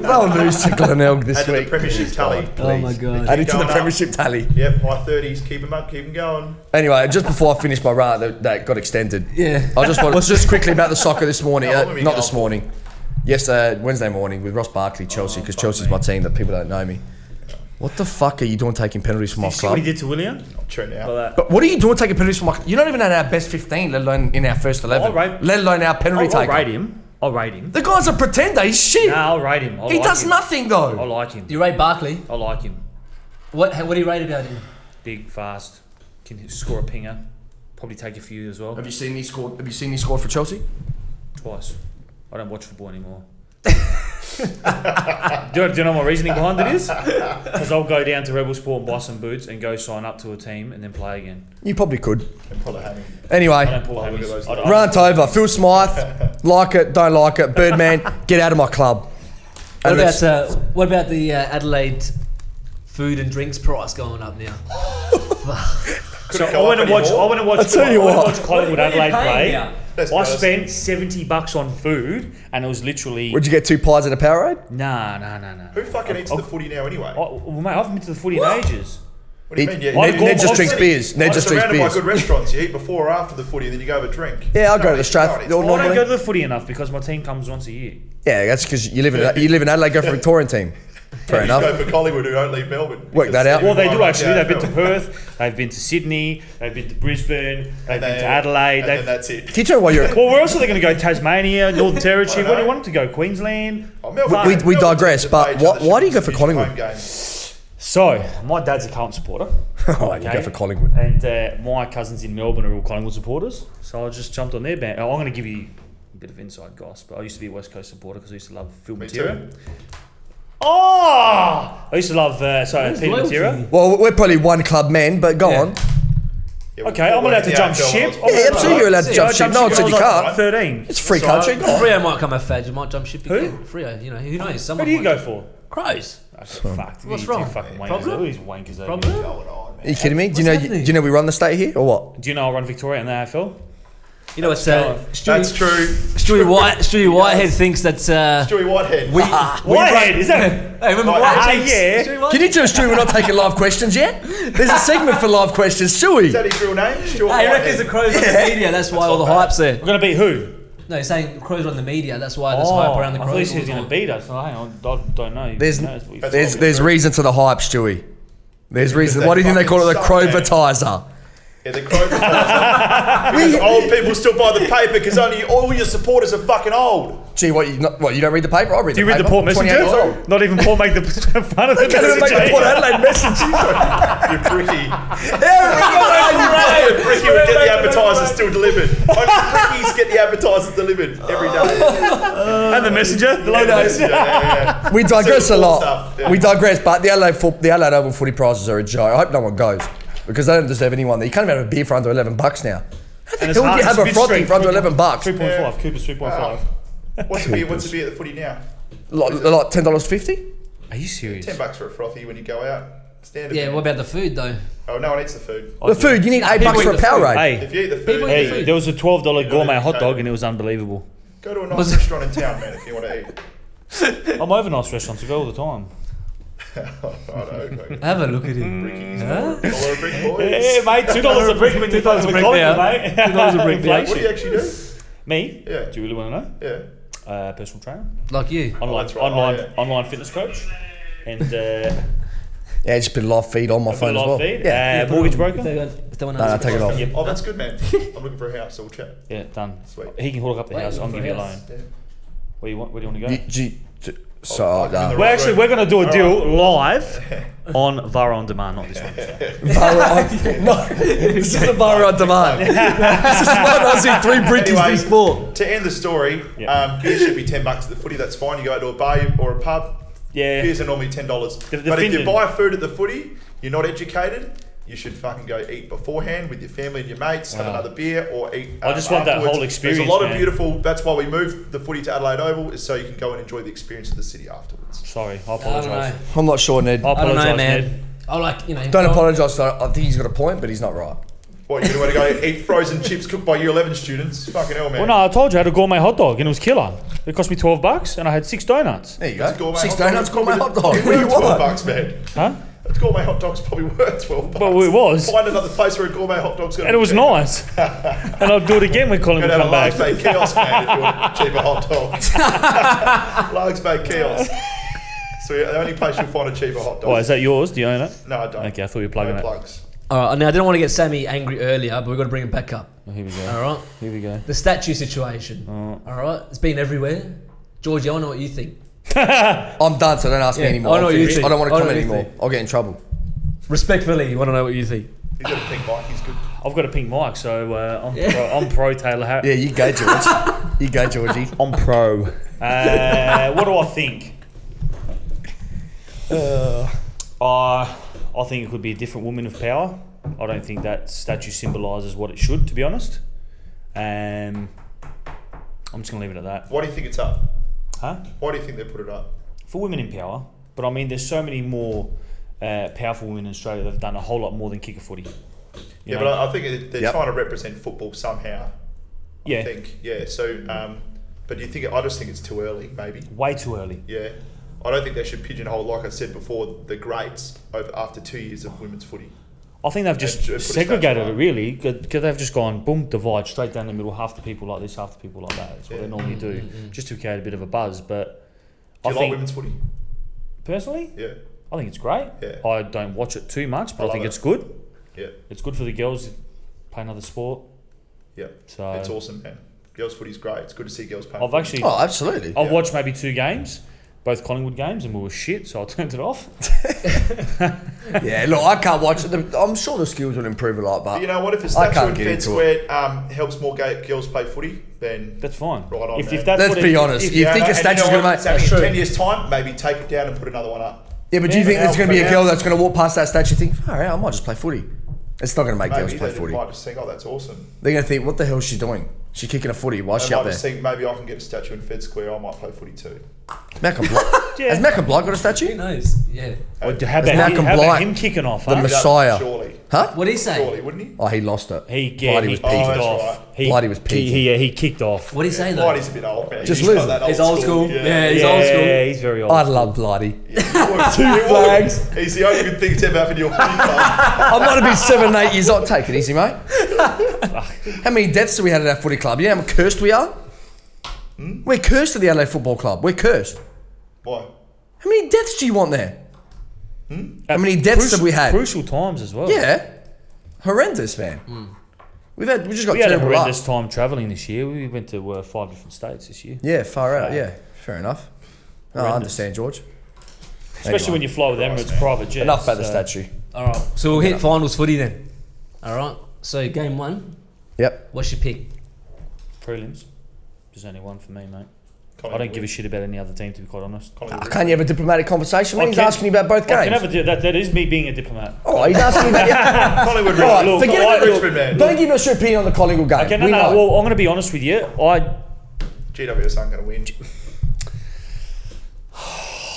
They'll lose to Glenelg this
Add to the
week.
premiership tally.
Oh my god.
Add it to the
Going up.
premiership tally.
Yep, high 30s. Keep them up. Keep them going.
Anyway, just before I finish my rant that got extended.
Yeah.
I just want just quickly about the soccer this morning.
How long have we
Not
gone
this
for?
morning. Yes, Wednesday morning with Ross Barkley, Chelsea, because
fuck
Chelsea's
me.
my team that people don't know me. What the fuck are you doing taking penalties from my
You see what
club?
he did to William?
I'll tune out.
Like that.
But what are you doing taking penalties from my... You're not even at our best 15, let alone in our first 11.
I'll rate-
Let alone our penalty
I'll
taker.
rate him. I'll rate him.
The guy's a pretender, he's shit.
Nah, I'll rate him.
He does nothing
I
though.
like him.
You rate Barkley?
I like him.
What do you rate about him?
Big, fast, can score a pinger. Probably take a few as well.
Have you seen he scored for Chelsea?
Twice. I don't watch football anymore. do you know my reasoning behind it is? Because I'll go down to Rebel Sport and buy some boots and go sign up to a team and then play again.
You probably could.
And probably having.
I
Anyway,
don't pull
Oh, look at
hammies.
those
I don't-
rant over. Phil Smythe, like it, don't like it. Birdman, get out of my club. And let's-
What about the Adelaide food and drinks price going up now?
So
go
I went
up
and watched.
anymore.
I went and watched.
I'll tell you
I went and
what.
watched Collingwood Adelaide play.
now?
Let's be
I
honest.
spent $70 on food, and it was literally.
Would you get 2 pies and a Powerade?
Nah.
Who fucking eats the footy now anyway?
Well, mate, I haven't been to the footy in ages.
What do you
It-
mean? Yeah,
Ned just drinks beers. Ned
I'm
just drinks
surrounded by
beers.
good restaurants. You eat before or after the footy, and then you go have a drink.
Yeah, I'll go to the
No,
Strath.
it's
They'll
fine.
I don't
normally-
go to the footy enough because my team comes once a year.
Yeah, that's because you live in Adelaide. Go for a Victorian team. Fair
You
enough.
go for Collingwood, who don't leave Melbourne.
Work that out.
Well, they do
Everyone
actually. They've been to
AFL.
Perth. They've been to Sydney. They've been to Brisbane. They've been to Adelaide.
And then
They've,
that's it.
Can you tell me why you're...
well, where else are they going to go? Tasmania, Northern Territory.
I
Where do you
know.
want them to go? Queensland.
Oh, Melbourne-
We
Melbourne
digress,
teams
but
play each
why-
other
why do you go
shit
for
home
Collingwood?
games.
So, my dad's a Carlton supporter.
Oh, you go for Collingwood.
And my cousins in Melbourne are all Collingwood supporters. So I just jumped on their band. I'm going to give you a bit of inside gossip, but I used to be a West Coast supporter because I used to love Phil
Me
Matera.
too.
Oh! I used to love Peter
loyalty?
Matera.
Well, we're probably one club men, but go on.
Yeah,
Okay, I'm allowed to jump ship.
Yeah, absolutely, you're allowed to jump ship. No one said you can't.
13.
It's free country. Go on.
Freo might come a fad. You might jump ship
Who?
again. Freo, you know, who knows?
Who
Someone
do you
might
go
jump-
for?
Crows.
Fuck.
What's
you
wrong?
two fucking wankers.
Problem?
All these wankers over
Problem?
here.
Going on, man.
Are you kidding me? Do
What's happening?
you know we run the state here or what?
Do you know I run Victoria in the AFL?
You know, it's
That's true.
Stewie Whitehead thinks that
Stewie Whitehead.
Whitehead, is that?
Hey, remember
Whitehead?
Yeah.
Stewie
Can
Whitehead?
you tell Stu we're not taking live questions yet? There's a segment for live questions,
Is
Stewie.
that his real name? Stuart
Hey, he
Whitehead.
reckons the Crows on the media. That's why all the hype's there.
We're going to beat who?
No, he's saying Crows on the media. That's why there's hype around the
I
Crows.
thought he said
all
he's
the
going to
time.
beat us. Oh, hang on, I don't know.
There's-
Who knows what he-
That's-
There's reason to the hype, Stewie. There's reason. What do you think they call it? The Crowvertiser.
Yeah, the Crow because old people still buy the paper because only all your supporters are fucking old.
Gee, what you don't read the paper? I read
Do you
the
read
paper.
the Port
I'm 28 years
Messenger?
old.
Not even Port make the fun of the
Can't even make the Port
message.
Adelaide Messenger.
You bricky. Bricky would get the advertisers still delivered. Only Brickies get the advertisers delivered every day.
And the messenger, the logos.
Yeah.
We digress a lot.
Stuff, yeah.
We digress, but the Adelaide Oval footy prizes are a joke. I hope no one goes because they don't deserve anyone there. You can't even have a beer for under $11 now.
And
Who would you have a frothy for under $11?
3.5. Cooper's 3.5.
What's the beer at the footy now?
Like $10.50?
Are you serious?
$10 for a frothy when you go out. Standard.
Yeah, what about the food though?
Oh, no one eats the food.
The food, you need $8
People
for
eat
a
the
Powerade.
food.
Hey,
If you eat the food,
People eat the
hey,
food.
there was a $12 gourmet hot
eat
dog
cake.
and it was unbelievable.
go to a nice restaurant in town, man, if you want to eat.
I'm over nice restaurants. I go all the time.
I know.
Have a look at him.
Brickies. $1 brick boys.
Yeah, mate, $2 a brick when you
$2 a brick now.
mate.
$2 a brick now.
What do you actually do?
Me?
Yeah.
Do you really want to know?
Yeah.
Personal trainer,
Like you.
online,
that's right.
online,
Oh, yeah.
online fitness coach, and
Yeah, just a bit of live feed on my phone as
live
well.
feed.
Yeah.
Mortgage broker.
If they want
No, take it off.
Yep.
Oh, that's good, man. I'm looking for a house, so we'll chat.
Yeah, done.
Sweet.
He can hook up the
Wait,
house. I'll
looking
give
for
you a
a house?
loan.
Yeah.
Where do you want to go?
So,
I'm in the
We're
right room.
going to do a deal
Alright.
live on Varo On Demand, not this one.
no, this is a Varo On Demand. This is one Aussie, 3 Brickies,
Anyway,
3 sport.
To end the story,
Yeah.
beer should be $10 at the footy. That's fine. You go to a bar or a pub.
Yeah.
Beers are normally $10.
The
But if you
Finland-
buy food at the footy, you're not educated. You should fucking go eat beforehand with your family and your mates, have
Wow.
another beer, or eat.
I just want that
afterwards.
whole experience,
There's a lot
man.
of beautiful. That's why we moved the footy to Adelaide Oval, is so you can go and enjoy the experience of the city afterwards.
Sorry, I
I don't know.
apologise.
I'm not sure, Ned.
I
I don't
apologise,
know, man.
Ned.
I like, you know.
Don't apologise. I think he's got a point, but he's not right.
What, you want to go eat frozen chips cooked by Year 11 students? Fucking hell, man.
Well, no, I told you I had a gourmet hot dog and it was killer. It cost me $12 and I had 6 donuts.
There you
It's
go.
gourmet
6
hot dog.
donuts, gourmet hot dog.
It's
What do you
worth
want?
$12, man.
Huh?
A gourmet hot dog's probably worth $12.
Well, it was.
Find another place where a gourmet hot dog's going
And it was nice. And I'll do it again when Colin
You're
will
going to
come
have a Largs
back.
Bay kiosk, man, if you want cheaper hot dogs. Largs Bay kiosk. So the only place you'll find a cheaper hot dog.
Oh, is that yours? Do you own it?
No, I don't.
Okay, I thought you were plugging
no
it.
plugs.
All right, now I didn't want to get Sammy angry earlier, but we've got to bring him back up.
Oh, here we go.
All right?
Here we go.
The statue situation.
Oh.
All right? It's been everywhere. Georgie, I want to know what you think.
I'm done, so don't ask me
Yeah,
anymore.
I know what you
Finished.
think.
I don't want
I
to
know
comment
what you
anymore.
think.
I'll get in trouble.
Respectfully, you want to know what you think.
He's got a pink bike, he's good.
I've got a pink mic, so I'm pro Taylor Harris.
Yeah, you go, George. You go, Georgie.
I'm pro. What do I think? I think it could be a different woman of power. I don't think that statue symbolises what it should, to be honest. I'm just going to leave it at that.
Why do you think it's up?
Huh?
Why do you think they put it up?
For women in power. But I mean, there's so many more powerful women in Australia that have done a whole lot more than kick a footy.
Yeah,
know?
but I think they're
Yep.
trying to represent football somehow.
Yeah.
I think. Yeah, so, but do you think, I just think it's too early, maybe.
Way too early.
Yeah. I don't think they should pigeonhole, like I said before, the greats after 2 years of women's footy.
I think they've just
put a
segregated
statue
it
up.
really, because they've just gone boom, divide straight down the middle. Half the people like this, half the people like that. That's what
Yeah.
they normally do, just to create a bit of a buzz. But
Do
I
you like
think
women's footy?
personally,
Yeah.
I think it's great.
Yeah.
I don't watch it too much, but
I
I think
love
it's good.
Yeah.
It's good for the girls play another sport.
Yeah.
So
It's awesome, man. Girls' footy's great. It's good to see girls playing.
I've
footy.
actually
Oh, absolutely.
I've
Yeah.
watched maybe 2 games. both Collingwood games and we were shit, so I turned it off.
Yeah, look, I can't watch it. I'm sure the skills will improve a lot, but
You know what? If a
I
statue
can't
in
get
Fed
into
Square helps more girls play footy, then
That's fine.
Right on,
if
man.
that's
Let's
what
be
it-
honest.
if-
You think a
and
statue's
know
going to
what?
make...
Sammy,
That's
in
true.
10 years' time, maybe take it down and put another one up.
Yeah, but do you
Yeah,
think there's going to be a
for
girl
now.
that's going to walk past that statue and think, all right, I might just play footy? It's not going to make girls
Maybe
play
they
footy.
might just think, oh, that's awesome.
They're going to think, what the hell is she doing? She's kicking a footy. Why is
They
she
might
up there?
just think, maybe I can get a statue in Fed Square, I might play footy too.
Malcolm Blight.
Yeah.
Has Malcolm Blight got a
Who
statue?
knows? Yeah.
How
It's
about,
Malcolm
how about
Blight,
him kicking off?
the
Huh?
Messiah.
Surely.
Huh?
What did he say?
Surely, wouldn't he?
Oh, he lost it.
He
Blighty was
kicked
peaking.
that's
off.
right.
Blighty was peaking.
He kicked off.
What did he say though?
Blighty's a bit old, man.
Just
He's
lose.
got that
He's old school. Yeah, he's old school.
Yeah, he's very old.
I love Blighty.
Two
flags.
He's the only good thing that's ever happened to your footy club.
I might have been 7, 8 years old. Take it easy, mate. How many deaths do we had at our footy club? You know how cursed we are? We're cursed at the Adelaide Football Club. We're cursed.
Why?
How many deaths do you want there? How many deaths have we had?
Crucial times as well.
Yeah. Horrendous, man. We just got
We had a
terrible luck.
horrendous time travelling this year. We went to 5 different states this year.
Yeah, far out. Yeah, fair enough. No, I
Horrendous.
understand, George.
Especially
Anyway.
when you fly with Emirates private jets.
Enough about the
so-
statue.
All right. So we'll hit finals footy then. All right. So game 1.
Yep.
What's your pick?
Prelims. There's only one for me, mate. I don't give a shit about any other team, to be quite honest.
Can't you have a diplomatic conversation? Man,
I
he's
can-
asking you about both
I can
games.
have that is me being a diplomat.
Oh, he's asking you about... Yeah.
Collingwood,
All right,
look,
forget
I-
about
Richmond, man.
Don't give us your opinion on the Collingwood game.
Okay, no,
We
no.
know.
Well, I'm going to be honest with you.
GWS aren't going to win.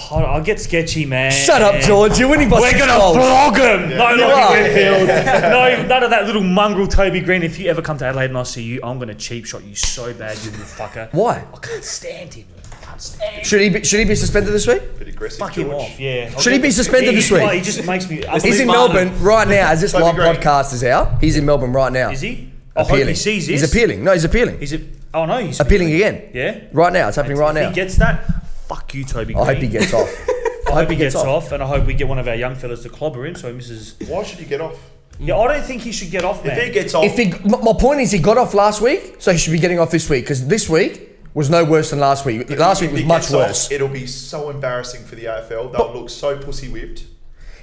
I get sketchy, man.
Shut up, George. You're winning by
We're
6
going to
goals.
flog him. No,
You
not
are.
in Redfield. No, none of that little mongrel Toby Green. If you ever come to Adelaide and I see you, I'm going to cheap shot you so bad, you little fucker.
Why?
I can't stand him. I can't stand him.
Should he be suspended this week?
Bit aggressive,
Fuck
George.
him off, yeah.
Should he be suspended this week?
He just makes me...
He's in
Martin.
Melbourne right now as this
Toby
live
Green.
podcast is out. He's in Melbourne right now.
Is he? I hope
Appealing.
he sees this.
He's appealing. No, he's appealing.
Is it? Oh no, he's
Appealing again.
Yeah.
Right now. It's happening right
If
now.
he gets that, fuck you, Toby Green.
I hope he gets off.
I hope he gets off, and I hope we get one of our young fellas to clobber him, so he misses.
Why should he get off?
Yeah, I don't think he should get off, man.
If he gets off,
My point is he got off last week, so he should be getting off this week because this week was no worse than last week. Last week
if
was
he
much
gets off,
worse.
it'll be so embarrassing for the AFL. They'll look so pussy whipped.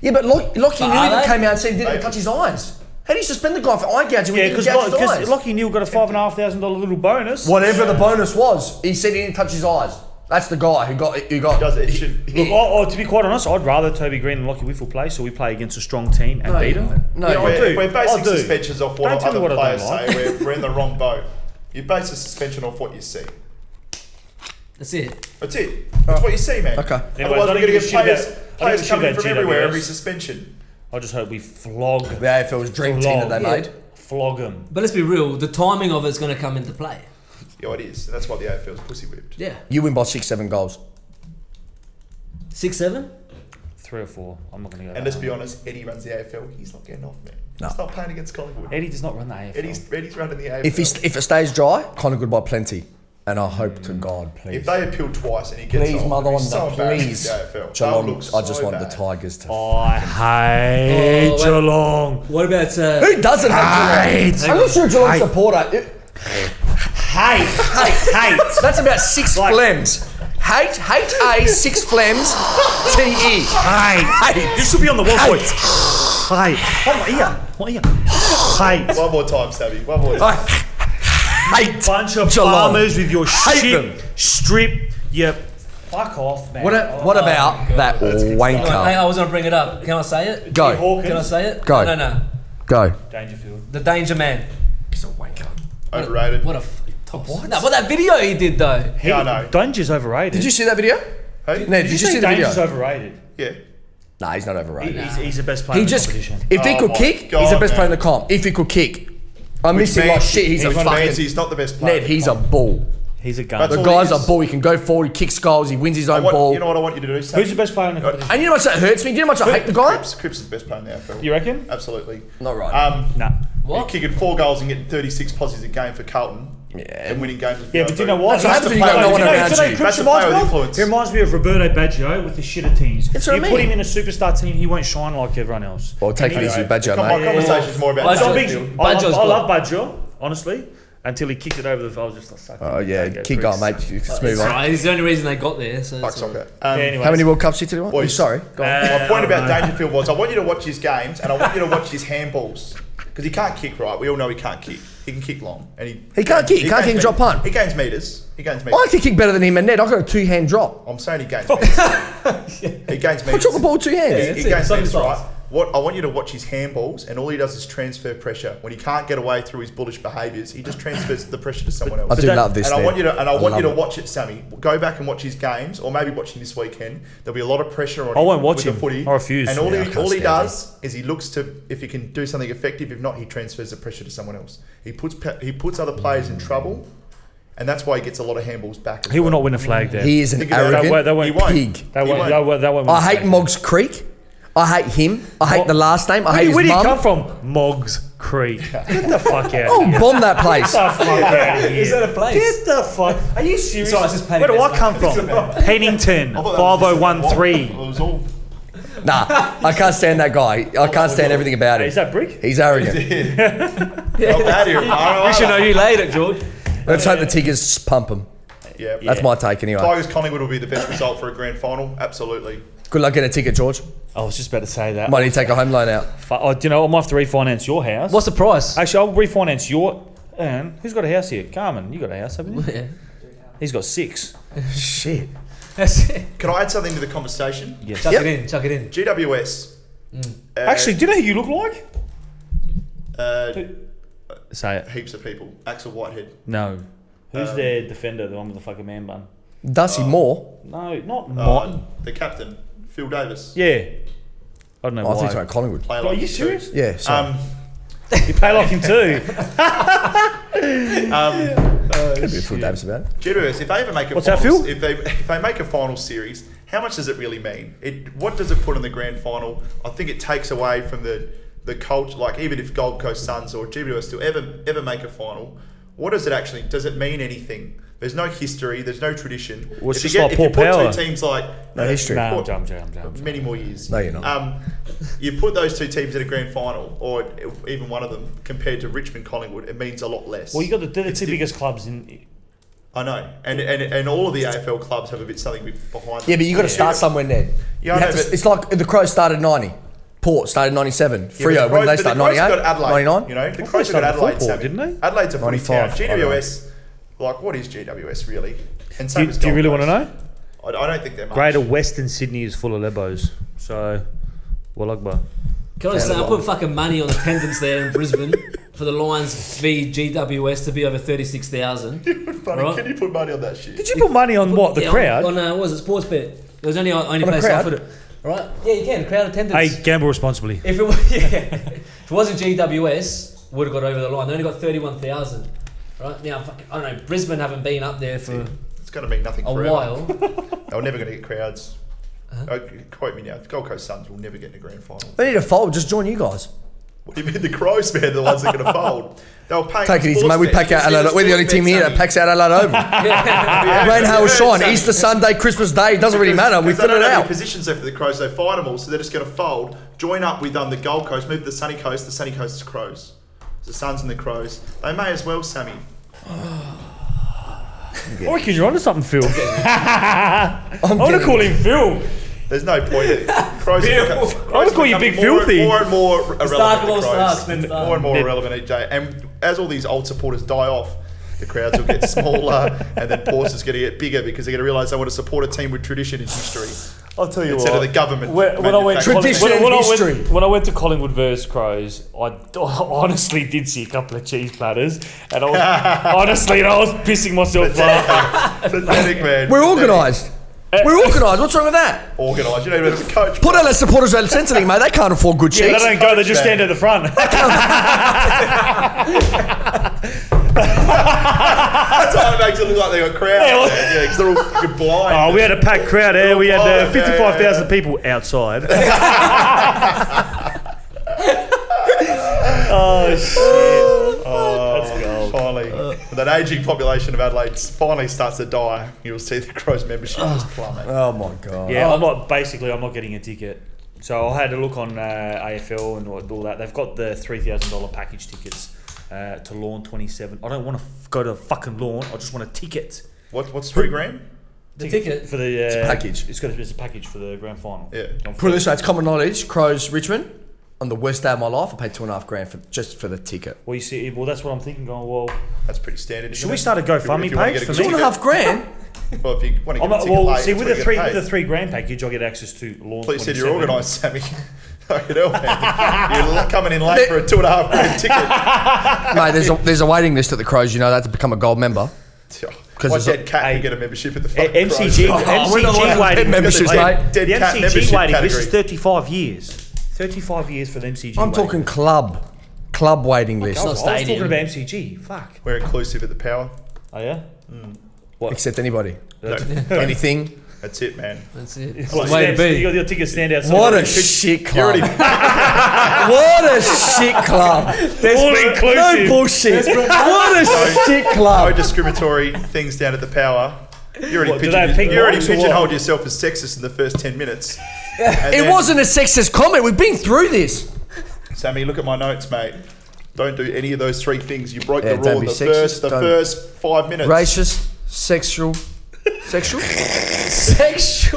Yeah, but Lockie Neal
are
even
they?
came out and said he didn't
Maybe.
touch his eyes. How do you suspend the guy for eye gouging when
Yeah,
he didn't gouge his
because
eyes?
Lockie Neal got a $5,500 little bonus.
Whatever the bonus was, he said he didn't touch his eyes. That's the guy who got.
Does it? Should
Look, to be quite honest, I'd rather Toby Green and Lockie Whiffle play, so we play against a strong team and beat them.
No,
Yeah, I
you-
do.
We're basing
I do.
suspensions off what
Don't tell me
other
what I
players
don't
say.
like.
We're in the wrong boat. You base a suspension off what you see.
That's it.
That's it. That's what you see, man.
Okay.
Anyway,
Otherwise,
don't
we're going to
give
get
a shit about-
players,
I don't
players
give a
coming
shit
from
about
everywhere
GWS.
every suspension.
I just hope we flog
The AFL's dream team that they made.
Flog them.
But let's be real. The timing of it's going to come into play.
Yeah, it is. And that's why the AFL's pussy whipped.
Yeah.
You win by 6-7 goals.
6-7.
3 or 4. I'm not going to go.
And let's be honest, Eddie runs the AFL. He's not getting off, man.
No.
He's not playing against Collingwood.
Eddie does not run the AFL.
Eddie's running the AFL.
If it stays dry, Collingwood by plenty. And I hope to God, please.
If they appeal twice and he gets
Please,
off,
mother
it'll
on
be so
the
embarrassing
please.
for the AFL.
Geelong,
They'll look
I just
so
want the
bad.
Tigers to.
I hate
Oh, wait.
Geelong.
What about?
Who doesn't have Geelong? I'm not sure Geelong supporter.
Hate.
That's about 6
Like-
phlegms. Hate, A, 6 phlegms, T-E. Hate.
This should be on the wall, boys. Hate. What ear? Hate.
One more time, Sammy. One more time.
Hate.
Bunch of
Geelong.
farmers with your
Hate
shit
them.
strip. You fuck off, man.
What about that
Hey,
wanker?
I was going to bring it up. Can I say it?
Go.
Hawkins?
Can I say it?
Go.
No.
Go.
Dangerfield.
The Danger Man.
He's a wanker.
Overrated.
What a toss. No, but that video he did though.
Yeah, I know.
Danger's overrated.
Did you see that video?
Hey?
No, did you see the
Danger's
video?
overrated?
Yeah.
Nah, he's not overrated.
He's the best player
He
in the
just,
competition.
if he
Oh
could
my
kick, he's the
God,
best player in
man.
the comp. If he could kick. I miss him like shit. He's a
Which means
fucking...
he's not the best player.
Ned, he's a bull.
He's a gun.
That's
The
all
guy's
he
a
is.
bull. He can go forward, he kicks goals, he wins his own ball.
You know what I want you to do, Sammy?
Who's the best player in the competition?
And you know what that hurts me? Do you know how much I hate the guy?
Cripps is the best player in the AFL.
You reckon?
Absolutely.
Not right.
Nah.
What?
You're kicking 4 goals and getting 36 posies a game for Carlton.
Yeah.
And winning games with
Yeah, but do you know what?
That's what happens when you got no one around you.
That's a player with influence.
He reminds me of Roberto Baggio with the shitter teams.
That's what
You
I
put
mean.
him in a superstar team, he won't shine like everyone else.
Well, take it easy, Badger,
My
mate.
conversation's more about
Badger-
So
Dangerfield.
I
Baggio's
love Baggio, honestly. until he kicked it over the. I was just like, suck
Oh
it,
yeah,
go
keep
Bricks.
going, mate. You can move
It's
on.
alright. It's the only reason they got there. So
Fuck
it's alright.
soccer.
Anyways.
How many World Cups did you want?
Boys.
Sorry. Go on.
My point about Dangerfield was I want you to watch his games and I want you to watch his handballs because he can't kick right. We all know he can't kick. He can kick long and
He can't kick. He can't kick and drop punt.
He gains meters. He gains meters.
I can kick better than him and Ned. I got a 2-hand drop.
I'm saying he gains meters. He gains
I
meters.
drop the ball with 2 hands.
He
that's it.
gains
Something
meters,
fast.
right? What I want you to watch his handballs, and all he does is transfer pressure. When he can't get away through his bullish behaviours, he just transfers the pressure to someone else.
I do love this.
And I
Ned.
want you to,
I
want you to
love it.
watch it, Sammy. Go back and watch his games, or maybe watch him this weekend. There'll be a lot of pressure on him.
I won't watch
with
him.
The footy.
I refuse.
And all
Yeah, I
he
can't stand
does is he looks to if he can do something effective. If not, he transfers the pressure to someone else. He puts other players in trouble, and that's why he gets a lot of handballs back.
He will not win a flag there.
He is an
Think about it.
arrogant
They won't-
He won't.
pig.
They
He
won't.
won't.
They won't win
I
a
hate
flag.
Moggs Creek. I hate him. I hate
What?
the last name. I hate his
Where did he
mum.
come from? Moggs Creek. Get the fuck out
Oh,
of here.
bomb that place.
Get the fuck out of here.
Is that a place?
Get the fuck. Are you serious?
Sorry, it's just
Where do I
Paddy
come from? Pennington,
I thought that was
5013.
It was all.
Nah, I can't stand that guy. I can't stand everything about
Is
him.
that Brick?
He's arrogant.
Not bad here.
We should know you later, George.
Let's hope the Tigers pump him.
Yeah.
That's my take anyway.
Tigers Collingwood will be the best result for a grand final. Absolutely.
Good luck getting a ticket, George.
I was just about to say that.
Might need to take a home loan out.
Oh, do you know, I might have to refinance your house.
What's the price?
Actually, I'll refinance your. Who's got a house here? Carmen, you got a house, haven't you?
Yeah.
He's got 6.
Shit.
That's it.
Can I add something to the conversation?
Yes.
Chuck
Yep.
it in. Chuck it in.
GWS.
Actually, do you know who you look like? Say it.
Heaps of people. Axel Whitehead.
No. Who's their defender, the one with the fucking man bun?
Dusty Moore.
No, not Martin.
The captain, Phil Davis.
Yeah. I don't know
Oh, I
why.
think it's about Collingwood.
Play
Are
like
you
him too.
serious?
Yeah, so.
You play like him too.
Could be a Phil Davis about it.
GWS, if they ever make a
What's that,
finals,
Phil?
if they make a final series, how much does it really mean? What does it put in the grand final? I think it takes away from the culture. Like even if Gold Coast Suns or GWS still ever make a final, what does it actually? Does it mean anything? There's no history. There's no tradition.
Well, it's
if
just like
if you
Paul
put
Power.
two teams like
No history.
No,
put
I'm joking.
many more years.
No, you're not.
You put those two teams in a grand final, or even one of them, compared to Richmond Collingwood, it means a lot less.
Well, you got they're the
It's
two
diff-
biggest clubs in.
I know, and all of the AFL clubs have a bit something behind them.
Yeah, but you got to start somewhere, Ned.
Yeah,
You
I
have
know,
to-
but-
it's like the Crows started 90. Port started 97.
Yeah,
Freo,
but
when did they
but
start?
the Crows
98?
got Adelaide,
99?
You know, the
Well,
Crows
they
got
started
Adelaide,
before Port,
Sammy.
didn't they?
Adelaide's a footy
95,
town.
I don't know.
GWS, like, what is GWS really? And same
Do
as
you
Gold
really want to
Coast.
know?
I don't think they're much.
Greater Western Sydney is full of lebos. So, Walagba.
Can I say, I put fucking money on attendance there in Brisbane for the Lions v GWS to be over 36,000.
Funny,
Right.
can you put money on that shit?
Did you put money on what? The
Yeah,
crowd?
On what was it? Sportsbet. It was only
a
place I
crowd?
offered it. Right? Yeah, you can. Crowd attendance.
Hey, gamble responsibly.
If it was, yeah, if it wasn't GWS, would have got over the line. They only got 31,000. Right now, fucking, I don't know. Brisbane haven't been up there for
It's going to mean nothing
a
forever.
while.
They're never going to get crowds. Quote me now. The Gold Coast Suns will never get in the grand final.
They need to fold. Just join you guys.
What do you mean the Crows, man? The ones that are going to fold. They were paying.
Take it easy, mate. We pack out Adelaide. We're the only team here that packs out Adelaide Oval. Rain, hail, shine. Easter Sunday, Christmas Day. It doesn't really matter. We fill
don't
it
have any
out.
positions there for the Crows. They fight them all, so they're just going to fold. Join up with the Gold Coast. Move to the Sunny Coast. The Sunny Coast is Crows. It's the Suns and the Crows. They may as well, Sammy.
I reckon you're onto something, Phil. I want to
getting
call him Phil.
There's no point. Crows
I would call you Big Filthy.
More and more irrelevant.
Stark of
the
all
Crows.
Starks, then Stark.
More and more irrelevant each day. And as all these old supporters die off, the crowds will get smaller, and then Ports is going to get bigger because they're going to realise they want to support a team with tradition and history
I'll tell you
instead
what.
of the government.
When I went
Tradition and history.
when I went to Collingwood versus Crows, I honestly did see a couple of cheese platters, and I was pissing myself laughing.
Pathetic, man.
We're organised. We're organised. What's wrong with that?
Organised. You know, as a coach.
Put LS supporters at Centrelink, mate. They can't afford good
Yeah,
cheese.
they don't go; they just stand at the front.
That's how it makes it look like they got crowds.
Yeah, well-
Yeah, because they're all fucking blind.
Oh, we had a packed crowd there. We had
Oh,
55,000 people outside. Oh shit! That's gold.
Finally, when that ageing population of Adelaide finally starts to die, you'll see the Crows membership just plummet.
Oh my god.
Yeah, I'm not getting a ticket. So I had a look on AFL and all that. They've got the $3,000 package tickets. to Lawn 27. I don't want to go to the fucking Lawn. I just want a ticket.
What's $3,000?
The ticket
for the
It's a package.
It's a package for the grand final.
Yeah.
Put it this way, it's common knowledge. Crows Richmond. On the worst day of my life, I paid $2,500 just for the ticket.
Well, you see, that's what I'm thinking. Going, well,
That's pretty standard. Isn't
should we
it?
start a GoFundMe
If you wanna
page
get a
for
ticket-
me?
$2,500.
Well, if you want to get a ticket
Well,
late,
see,
that's
with
what you get
the
paid.
$3,000 package, I'll get access to Lawn.
I thought you said
27.
you're organised, Sammy. Fucking hell, man. You're coming in late for a $2,500 ticket.
Mate, there's a waiting list at the Crows, you know that, to become a gold member.
My
there's
dead cat can get a membership at the fucking
MCG,
Crows.
we're not allowed
MCG
to
waiting.
get memberships,
The
mate.
Dead cat
MCG
membership
waiting. This is
category.
35 years. 35 years for the MCG.
I'm
waiting.
talking club waiting list.
I was
stadium.
talking about MCG. Fuck.
We're inclusive at the Power.
Oh yeah.
Except anybody.
No,
Anything.
that's it, man.
That's it.
Well,
Way to be.
Your tickets stand outside.
What a shit club.
You're already
What a shit club. There's
All
no
inclusive.
bullshit. What a shit
no
club.
discriminatory things down at the Power. You already,
What, do they have pink mics or what?
pigeonholed yourself as sexist in the first 10 minutes. And
It
then-
wasn't a sexist comment. We've been through this.
Sammy, look at my notes, mate. Don't do any of those three things. You broke
Yeah,
the
don't
rule
be
in
sexist,
the
don't-
first 5 minutes.
Racist, sexual, sexual,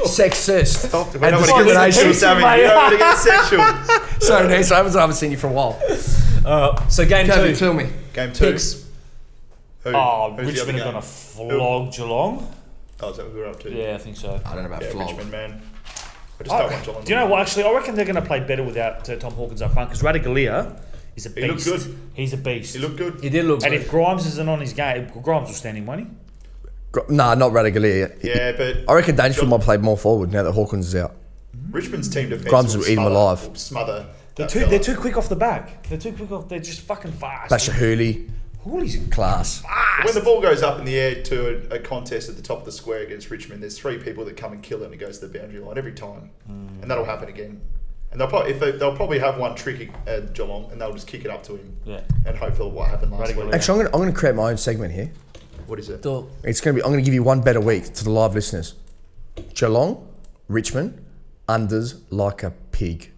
sexist,
Stop. We're
and
not going to get sexual,
discrimination.
Sammy. We're not going to get sexual.
Sorry, Nancy, I haven't seen you for a while.
So game
Kevin,
2.
tell me.
Game 2.
Picks.
Who?
Oh,
Who's the other
Richmond are
game?
going to flog Geelong.
Oh, is that what we were up to?
Yeah, I think so.
I don't know about
Yeah,
flog.
Richmond, man. I just don't want Geelong.
Do you know what? Actually, I reckon they're going to play better without Tom Hawkins up front because Radigalia is a beast.
He looked good.
He's a beast.
He looked good.
He did look
And
good.
if Grimes isn't on his game, Grimes will stand him, won't he?
Nah, not Radigalia.
Yeah, but
I reckon Dangerfield might play more forward now that Hawkins is out.
Richmond's team defence
Grimes
will
will eat him alive.
Smother.
They're
that
too
fella.
quick off the back. They're too quick off. They're just fucking fast.
Basher Hurley,
Holy's
class.
When the ball goes up in the air to a contest at the top of the square against Richmond, there's three people that come and kill it and it goes to the boundary line every time. And that'll happen again. And they'll probably have one trick at Geelong and they'll just kick it up to him.
Yeah.
And hopefully what happened last
Radical.
week.
Actually, I'm gonna create my own segment here.
What is it?
Thought-
It's gonna be. I'm gonna give you one better week to the live listeners. Geelong, Richmond, unders like a pig.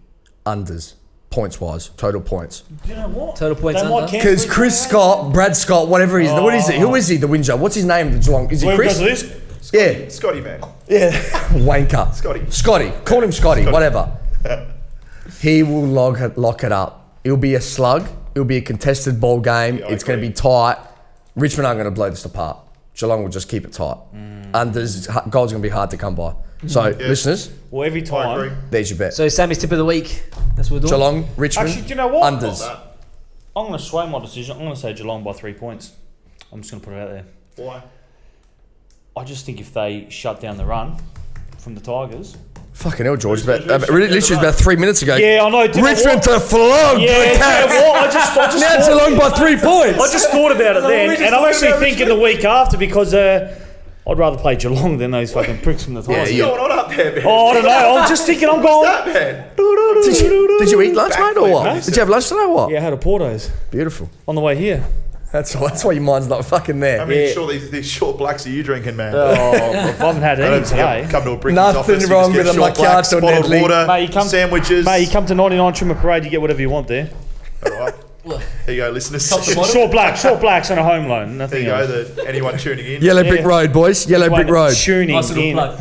Unders, points wise, total points.
Do you know what?
Total points
They might
under.
cancel
Because
it
Chris
today.
Scott, Brad Scott, whatever he is. What is it? Who is he? The Windsor. What's his name? The Geelong. Is he
Well,
Chris?
because of this,
Yeah,
Scotty, man.
yeah. Wanker.
Scotty.
Call him Scotty. Whatever. He will lock it up. It'll be a slug. It'll be a contested ball game.
Yeah, I
it's going to
agree.
be tight. Richmond aren't going to blow this apart. Geelong will just keep it tight. Unders, goals going to be hard to come by. So, listeners,
well, every
I agree.
time.
there's your bet.
So Sammy's tip of the week. That's what we're doing.
Geelong, Richmond,
Actually, do you know what?
unders.
That.
I'm going to sway my decision. I'm going to say Geelong by 3 points. I'm just going to put it out there.
Why?
I just think if they shut down the run from the Tigers.
Fucking hell, George.
Who's-
About,
who's-
literally was about 3 minutes ago.
Yeah, I know. Do you know
Richmond
what?
to flog
Yeah,
the
do you know
Cats.
what? I just
Now
thought-
Geelong by 3 points.
I just thought about it then,
we just
and I'm
thought
actually
about
thinking the week after because I'd rather play Geelong than those fucking pricks from the Tigers.
What's going on up there, man?
Oh, I don't know. I'm just thinking. I'm going.
What's that, man?
Did you eat lunch, mate, or what?
Backflip,
Did you have lunch today or what?
Yeah, I had a Portos
Beautiful.
on the way here.
That's why your mind's not fucking there.
How many
Yeah.
short these short blacks are you drinking, man?
Oh, I haven't had
I
any
don't think
today.
I've come to a Brickies
Nothing
office, you just
wrong
get
with a
short blacks,
macchiato,
bottled
Nedley.
water,
Mate, you come-
sandwiches.
Mate, you come to 99 Trimmer Parade, you get whatever you want there.
All right. There you go, listeners.
Short blacks on a home loan.
There
Nothing
you go,
else.
anyone tuning in.
Yellow Brick
Yeah.
Road, boys. Yellow Brick Road.
Tuning
Nice little
in.
plug.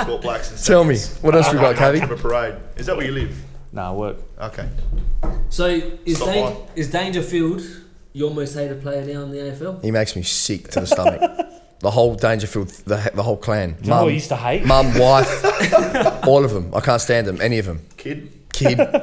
Short blacks and
Tell me,
sandwiches.
what else we got, Cavi?
Trimmer Parade. Is that where you live?
Nah, work.
Okay.
So is,
Stop on.
is Dangerfield your most hated player now in the AFL?
He makes me sick to the stomach. The whole Dangerfield, the whole clan.
You know what I used to hate?
Mum, wife, all of them. I can't stand them, any of them.
Kid.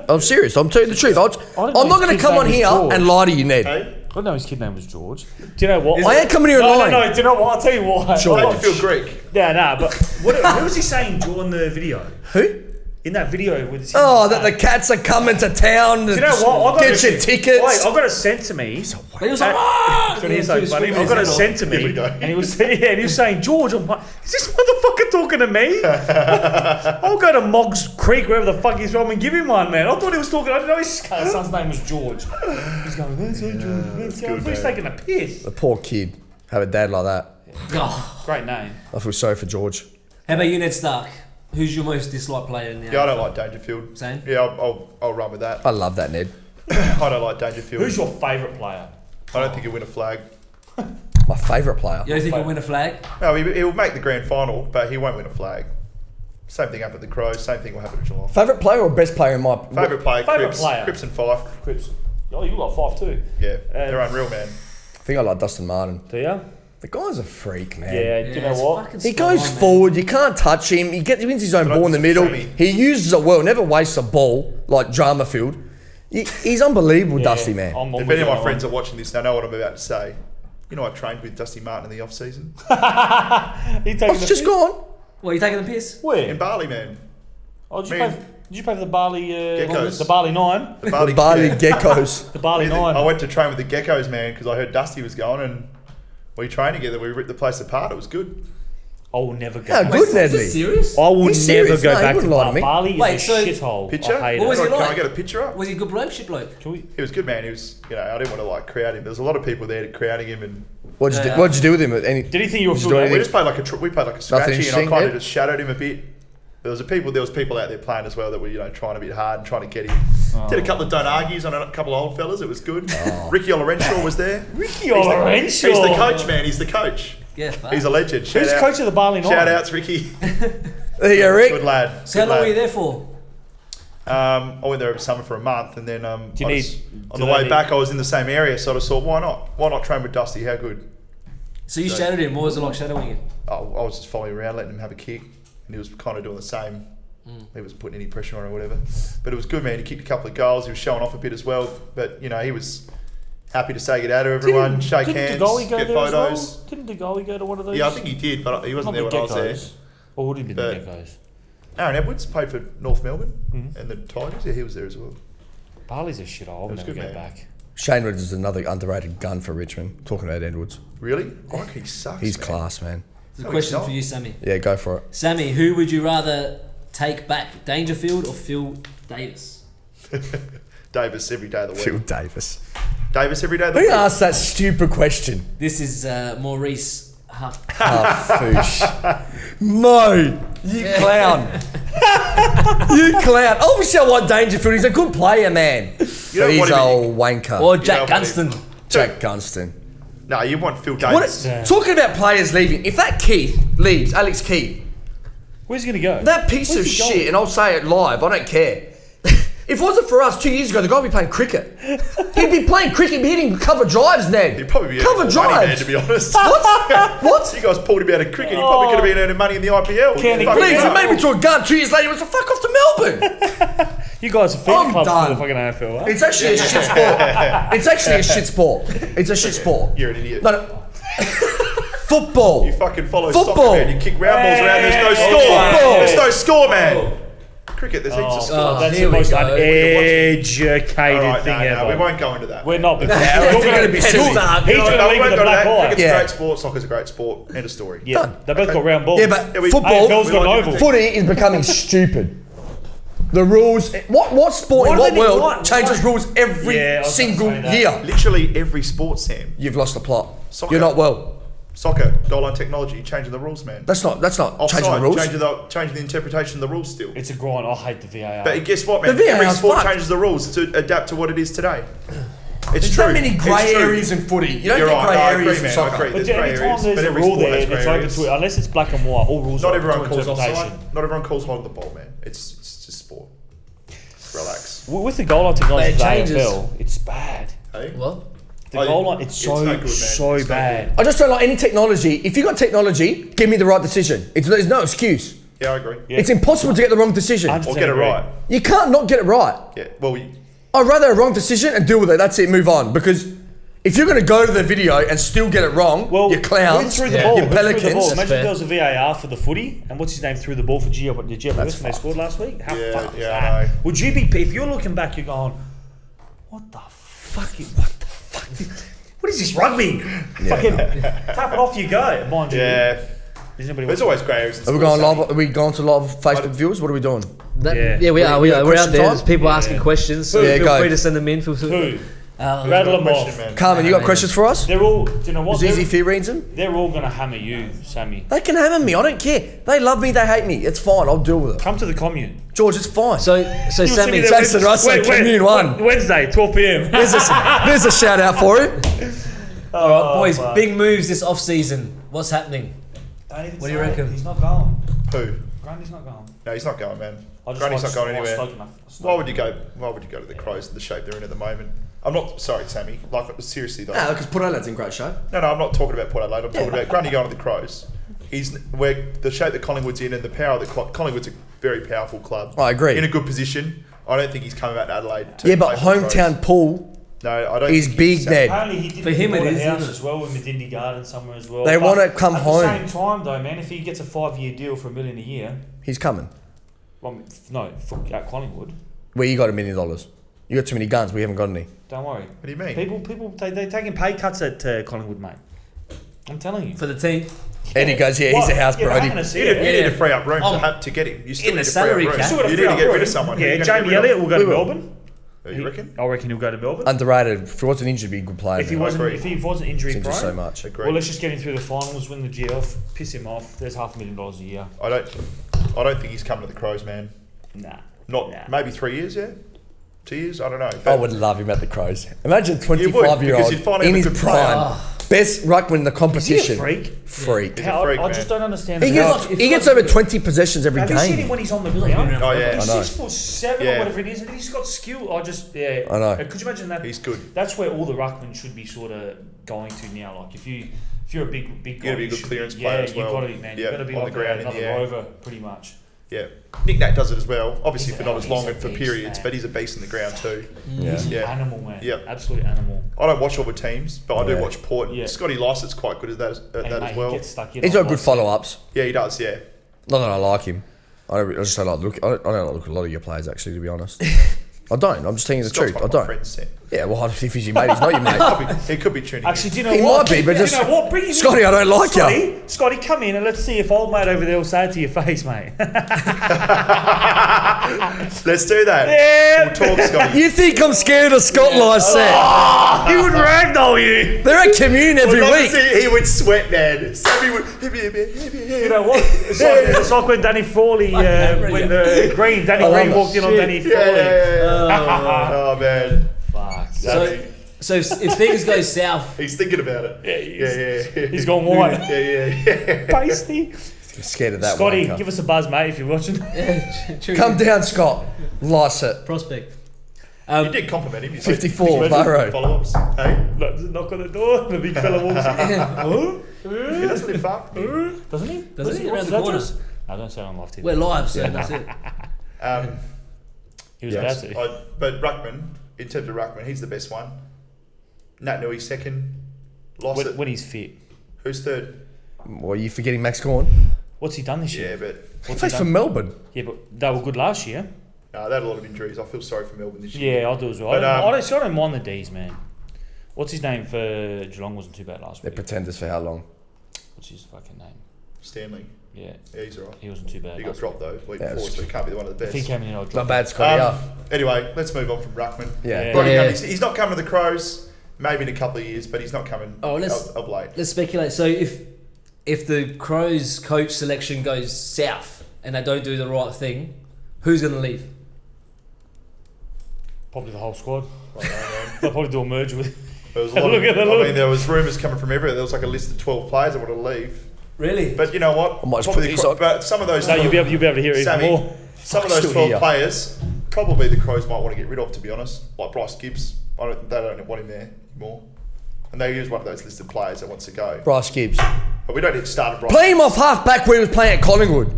I'm serious. I'm telling you the truth. I'm
know
not
his
going to
kid's
come
name
on
was
here
George.
and lie to you, Ned.
Hey?
I didn't know his kid name was George. Do you know what?
I ain't coming here and lying.
No, do you know what? I'll tell you why.
George.
Why did you feel Greek?
Yeah, nah, but who was he saying during the video?
Who?
In that video with his
Oh, that the Cats are coming to town.
Do you know what?
Get your tickets.
Wait, I got it sent to me.
And he was like, ah!
So he's so funny. I got it sent to me,
Here we go.
and he was saying, George, I'm like, is this motherfucker talking to me? I'll go to Moggs Creek, wherever the fuck he's from, and give him one, man. I thought he was talking. I didn't know his son's name was George. He's going, let's go, George. Let's go. I thought he's taking a piss.
The poor kid. Have a dad like that.
Oh.
Great name.
I feel sorry for George.
How about you, Ned Stark? Who's your most disliked player in the
Yeah, I
AFL?
don't like Dangerfield.
Same?
Yeah, I'll run with that.
I love that, Ned.
I don't like Dangerfield.
Who's your favourite player?
I don't think he'll win a flag.
My favourite player.
You don't think he'll win a flag?
No, he'll make the grand final, but he won't win a flag. Same thing happened at the Crows. Same thing will happen at Geelong.
Favourite player or best player in my...
Favourite player,
Favourite
Cripps,
player.
Cripps and Fife.
Cripps. Oh, you got 5 too.
Yeah, they're unreal, man.
I think I like Dustin Martin.
Do you?
The guy's a freak, man.
Yeah, do you know what?
He goes forward, you can't touch him. He wins his own ball in the middle. He uses it well, never wastes a ball like drama field. He's unbelievable, Dusty, man.
If any of my friends are watching this, they know what I'm about to say. You know, I trained with Dusty Martin in the off season
It's just gone.
What, are you taking the piss?
Where?
in Bali, man.
Oh, did
Man.
you play for the Bali...
Geckos.
The Bali 9?
The Bali,
Bali
yeah.
Geckos.
The Bali 9.
I went to train with the Geckos, man, because I heard Dusty was going, and we trained together. We ripped the place apart. It was good.
I will never go
How
back.
good,
Is
Nedley.
this serious?
I will
He's
never
serious.
go
No, he
back to
wouldn't lie to
Bali.
me.
Bali
Wait,
is
so-
a shithole.
Picture?
I hate
What was
it.
he
Can
like?
I get a picture up?
Was he a good bloke, shit bloke?
Can we-
He was good, man. He was, I didn't want to like crowd him. There was a lot of people there crowding him, and
What'd you
Yeah.
do? What'd you do with him? Did
Did he think you were
Did you
full
do
of
we
anything?
just played like a scratchy, and I
interesting,
kind
yeah?
of just shadowed him a bit. There was people out there playing as well that were trying a bit hard and trying to get him. Did a couple of don't argues on a couple of old fellas. It was good. Ricky Olorenshaw was there.
Ricky
He's the
Olorenshaw.
coach, man. He's the coach.
Yeah, fuck.
He's a legend.
Who's
Shout
the
out-
coach of the Bali 9?
Shout outs, Ricky.
There you go, Rick.
Good lad.
So how
Good
long
lad.
were you there for?
I went there over summer for a month, and then on
do
the
they
way
need-
back, I was in the same area, so I just thought, why not? Why not train with Dusty? How good?
So you shadowed him. What was it like shadowing him?
I was just following around, letting him have a kick, and he was kind of doing the same. He wasn't putting any pressure on or whatever, but it was good, man. He kicked a couple of goals. He was showing off a bit as well, but he was happy to say good day to everyone, shake hands,
Didn't the goalie go
get
there as
photos.
well? Didn't the goalie go to one of those?
Yeah, I think he did, but he wasn't there when I was there.
Or would he be the
But-
Geckos?
Aaron Edwards played for North Melbourne and the Tigers. Yeah, he was there as well.
Bali's a shithole. I'll
was
never
good,
go
man.
back.
Shane Edwards is another underrated gun for Richmond. Talking about Edwards.
Really? I reckon he sucks.
He's
man.
class, man.
There's a
No,
question
he's
for
not.
you, Sammy.
Yeah, go for it.
Sammy, who would you rather take back, Dangerfield or Phil Davis?
Davis every day of the week.
Phil Davis.
Davis every day of the
Who
week.
asked that stupid question?
This is Maurice Huff.
Foosh. No, you clown. You clown. Obviously, I want Dangerfield. He's a good player, man.
You
But
don't
he's
want him
a
in-
wanker.
Or
You
Jack
know what
Gunston.
Jack Gunston.
No, you want Phil
What,
Davis.
talking about players leaving, if that Keith leaves, Alex Keith,
Where's he going to go?
that piece
Where's
of
he going?
shit, and I'll say it live, I don't care. If it wasn't for us 2 years ago, the guy would be playing cricket. He'd be playing cricket, be hitting cover drives, Ned.
He'd probably be
cover
earning more money, man,
drives.
to be honest.
What? What?
You guys pulled him out of cricket. He probably could have been earning money in the IPL.
Can he
Fucking
Leaves
hell.
and made me to a gun 2 years later. He was like, fuck off to Melbourne.
You guys are feeding
I'm
clubs
done.
for the fucking AFL, huh?
It's actually a shit sport. It's actually a shit sport. It's a shit sport.
You're an idiot.
No. Football.
You fucking follow
Football.
soccer, man. You kick round balls around. There's no score.
Football.
There's no score, man. Cricket, there's heaps of score.
Oh,
That's
here
the
we
most
go.
uneducated
Alright,
thing
no,
ever.
we won't go into that.
We're not. Because
Yeah,
you're
we're
gonna
gonna be
he's
silly.
going
No,
to
we
leave
won't
with
go
a
to
black
that.
eye.
Cricket's
Yeah.
a great sport. Soccer's a great sport. End of story.
Yeah, they both got round balls.
Yeah, but
Yeah, we-
football,
AFL's got an oval.
footy is becoming stupid. The rules, what sport in
What
what
do they
world
want?
changes rules every
Yeah, I was gonna
single
say that.
year?
Literally every sport, Sam.
You've lost the plot.
Soccer.
You're not well.
Soccer, goal line technology, changing the rules, man.
That's not
Offside,
changing the rules.
changing the interpretation of the rules still.
It's a grind. I hate the VAR.
But guess what, man?
The
Every
VAR's
sport
fucked.
changes the rules to adapt to what it is today. It's
There's
true.
so many
It's
grey
true.
areas in footy. You don't
You're
get
right.
grey
No, I
areas
agree,
in
man. I
soccer.
agree.
but
There's grey
anytime
areas,
there's
but
a
every
rule
sport
there,
has grey
it's open
areas.
to unless it's black and white. All rules
Not
are
everyone
open to
calls
interpretation.
offside. Not everyone calls holding the ball, man. It's just sport. Relax.
With the goal line technology
It
of the
changes.
AFL, it's bad.
Hey?
What?
The
Oh,
goal
yeah.
line, it's
It's no good, man.
so
It's no
bad.
I just don't like any technology. If you got technology, give me the right decision. There's no excuse.
Yeah, I agree.
Yeah.
It's impossible to get the wrong decision.
100%
Or get it
agree.
right.
You can't not get it right.
Yeah. Well,
I'd rather a wrong decision and deal with it. That's it. Move on. Because if you're going to go to the video and still get it wrong,
Well,
you clowns,
who threw the
Yeah.
ball?
you
Who threw the ball?
pelicans.
Imagine if
fair.
there was a VAR for the footy, and what's his name threw the ball for Gio Lewis when they scored last week. How
Yeah,
fucked is
yeah,
that?
I know.
Would you be if you're looking back? You're going, what the fuck? What is this rugby? Fucking tap it off, you go. Mind you,
yeah.
there's nobody.
There's always grey areas. in
Are we
sports,
going live?
Sammy.
Are we going to live Facebook viewers? What are we doing?
That,
Yeah.
yeah. we are. We're out
question
there.
time?
There's people asking questions, so
Yeah,
feel
go.
free to send them in.
Who? Rattle them
Question,
off.
man.
Carmen, you got questions for us?
They're all. Do you know what?
It's easy for you, reads them.
They're all gonna hammer you, Sammy.
They can hammer me. I don't care. They love me. They hate me. It's fine. I'll deal with it.
Come to the commune.
George, it's fine.
So
You'll see
Sammy,
me there
Jason Russell, Commune 1.
Wednesday, 12 p.m.
There's a shout out for him.
all right, boys, big moves this off season. What's happening? What do you reckon?
He's not going.
Who?
Grundy's not going.
No, he's not going, man.
I just
Grundy's
like
not going
Stoke
anywhere.
enough.
Why would you go? Why would you go to the Crows in the shape they're in at the moment? I'm not sorry, Sammy. Like seriously though.
No, because Port Adelaide's in great shape.
No, I'm not talking about Port Adelaide. I'm talking about Grundy going to the Crows. He's where the shape that Collingwood's in and the power that Collingwood's a very powerful club.
I agree.
In a good position. I don't think he's coming back to Adelaide. To
Yeah, but
play for the
hometown
Crows.
pool
No, I don't.
is
think
big,
he's
Ned.
Apparently he did
For him it
a
is,
house
isn't it?
as well in Medindi Garden somewhere as well.
They
But
wanna come home.
At the same time though, man, if he gets a 5-year deal for $1 million a year,
He's coming.
well, no, at Collingwood,
Where you got $1 million? You got too many guns. We haven't got any.
don't worry.
What do you mean?
People, they're taking pay cuts at Collingwood, mate. I'm telling you.
For the team?
Eddie goes, yeah, he's a house
yeah,
Brody.
hang on a
You
second.
need to free up room
Oh,
to get him. You still
in
need
the
to free up
salary
room.
cap.
Still gotta
You
free
need to
up
get rid
room.
of someone. Who are
Yeah,
you gonna
Jamie
get rid
Elliott
of?
will go to Melbourne.
You reckon?
I reckon he'll go to Melbourne.
Underrated. If he wasn't injured, he'd be a good player.
If he
now.
wasn't,
agree.
if he wasn't injury
He's injured
prone,
so much.
Agreed.
well, let's just get him through the finals, win the GF, piss him off. There's $500,000 a year.
I don't think he's coming to the Crows, man.
Nah.
Not
Nah.
maybe 3 years, yeah. 2 years, I don't know.
I would love him at the Crows. Imagine
You would,
25-year-old
because you'd find him
in
a
his
good player.
prime. Best ruckman in the
Is he
competition.
a freak?
Freak.
He's a freak,
I
man.
just don't understand.
He
how-
gets, he gets over 20 possessions every
Have you seen him
game.
when he's on the ground?
Oh, yeah.
He's
I know.
6'7"
Yeah.
or whatever it is, and he's got skill. I
know.
Could you imagine that?
He's good.
That's where all the ruckmen should be sort of going to now. Like if you're a big guy,
You gotta be a
you
good
should
clearance player as well.
You've got to be, man.
Yeah,
You've got to be
on
like
the ground, in
another
the air.
rover, pretty much.
Yeah. Nick Nat does it as well. Obviously
He's
for not as long
a
and for
beast,
periods,
man.
but he's a beast in the ground too.
Yeah.
He's an
Yeah.
animal, man.
Yep.
Absolute animal.
I don't watch all the teams, but I do
Yeah.
watch Port.
Yeah.
Scotty Lyssett's quite good at that,
Hey,
that
mate,
as well.
He gets stuck in
He's
on
got good
lots.
follow-ups.
Yeah, he does. Yeah.
Not that I like him. I just don't like look. I don't like look at a lot of your players actually, to be honest. I don't. I'm just telling you the
Scott's
truth.
one
I
of my
don't.
friends, Sam.
Yeah, well, if he's your mate, he's not your mate.
He could be tuning
Actually, do you know
He
what?
might be, but
Do
just-
you know what? Bring him in.
Scotty, I don't like you.
Scotty, come in and let's see if old mate over there will say it to your face, mate.
in. Let's do that.
Yeah.
We'll talk, Scotty.
You think I'm scared of Scott Lysett?
He would ragdoll you.
They're at commune every
Well,
week.
obviously, he would sweat, man. Sammy would.
You know what? It's like when Danny Frawley, when Danny Green walked in on Danny Frawley.
Yeah. Oh man,
Fuck.
So if things go south,
he's thinking about it. Yeah.
He's gone white.
Yeah.
Pasty.
I'm scared of that
Scotty,
one.
give us a buzz, mate, if you're watching.
Come down, Scott. Lysett.
prospect.
You did compliment him. You
54, Varo.
Follow-ups. Hey,
Knock on the door, the big fella walks in.
he doesn't live far from you.
Doesn't he?
Doesn't he?
What's
Around the
his
corner.
address? No, don't say it on live TV.
We're live, so that's it.
He was
Yes,
about to.
but Ruckman, in terms of Ruckman, he's the best one. Nat Nui second. Lossett.
When he's fit.
Who's third?
Well, are you forgetting Max Gorn?
What's he done this
Yeah,
year?
but
He
What's
plays for Melbourne.
Yeah, but they were good last year.
no, they had a lot of injuries. I feel sorry for Melbourne this year.
Yeah, I'll do as well.
But,
I don't mind the D's, man. What's his name for Geelong? Wasn't too bad last
They're
week.
pretenders for how long?
What's his fucking name?
Stanley.
Yeah,
Yeah, he's alright.
he wasn't too bad.
He got
last
dropped though week
Yeah,
before, so he can't be one of the
week. If he
best.
came in, I'd
Not
drop.
bad, Scotty.
Anyway, let's move on from Ruckman.
Yeah.
Brody
Yeah.
Gunn, he's not coming to the Crows. Maybe in a couple of years, but he's not coming of late.
Let's speculate. So if the Crows coach selection goes south and they don't do the right thing, who's going to leave?
Probably the whole squad.
I don't know, man.
They'll probably do a merge with.
There was a lot
Look at the
I
look.
mean, there was rumours coming from everywhere. There was like a list of 12 players that wanted to leave.
Really?
But you know what?
I might just
Probably
put
the
these
Cro-
on.
but some of those
No, you'll be able to hear it even
Sammy,
more.
some of
Still
those 12
here.
players, probably the Crows might want to get rid of, to be honest. Like Bryce Gibbs. They don't want him there anymore. And they use one of those listed players that wants to go.
Bryce Gibbs.
But we don't need to start a Bryce.
Play him off half back where he was playing at Collingwood.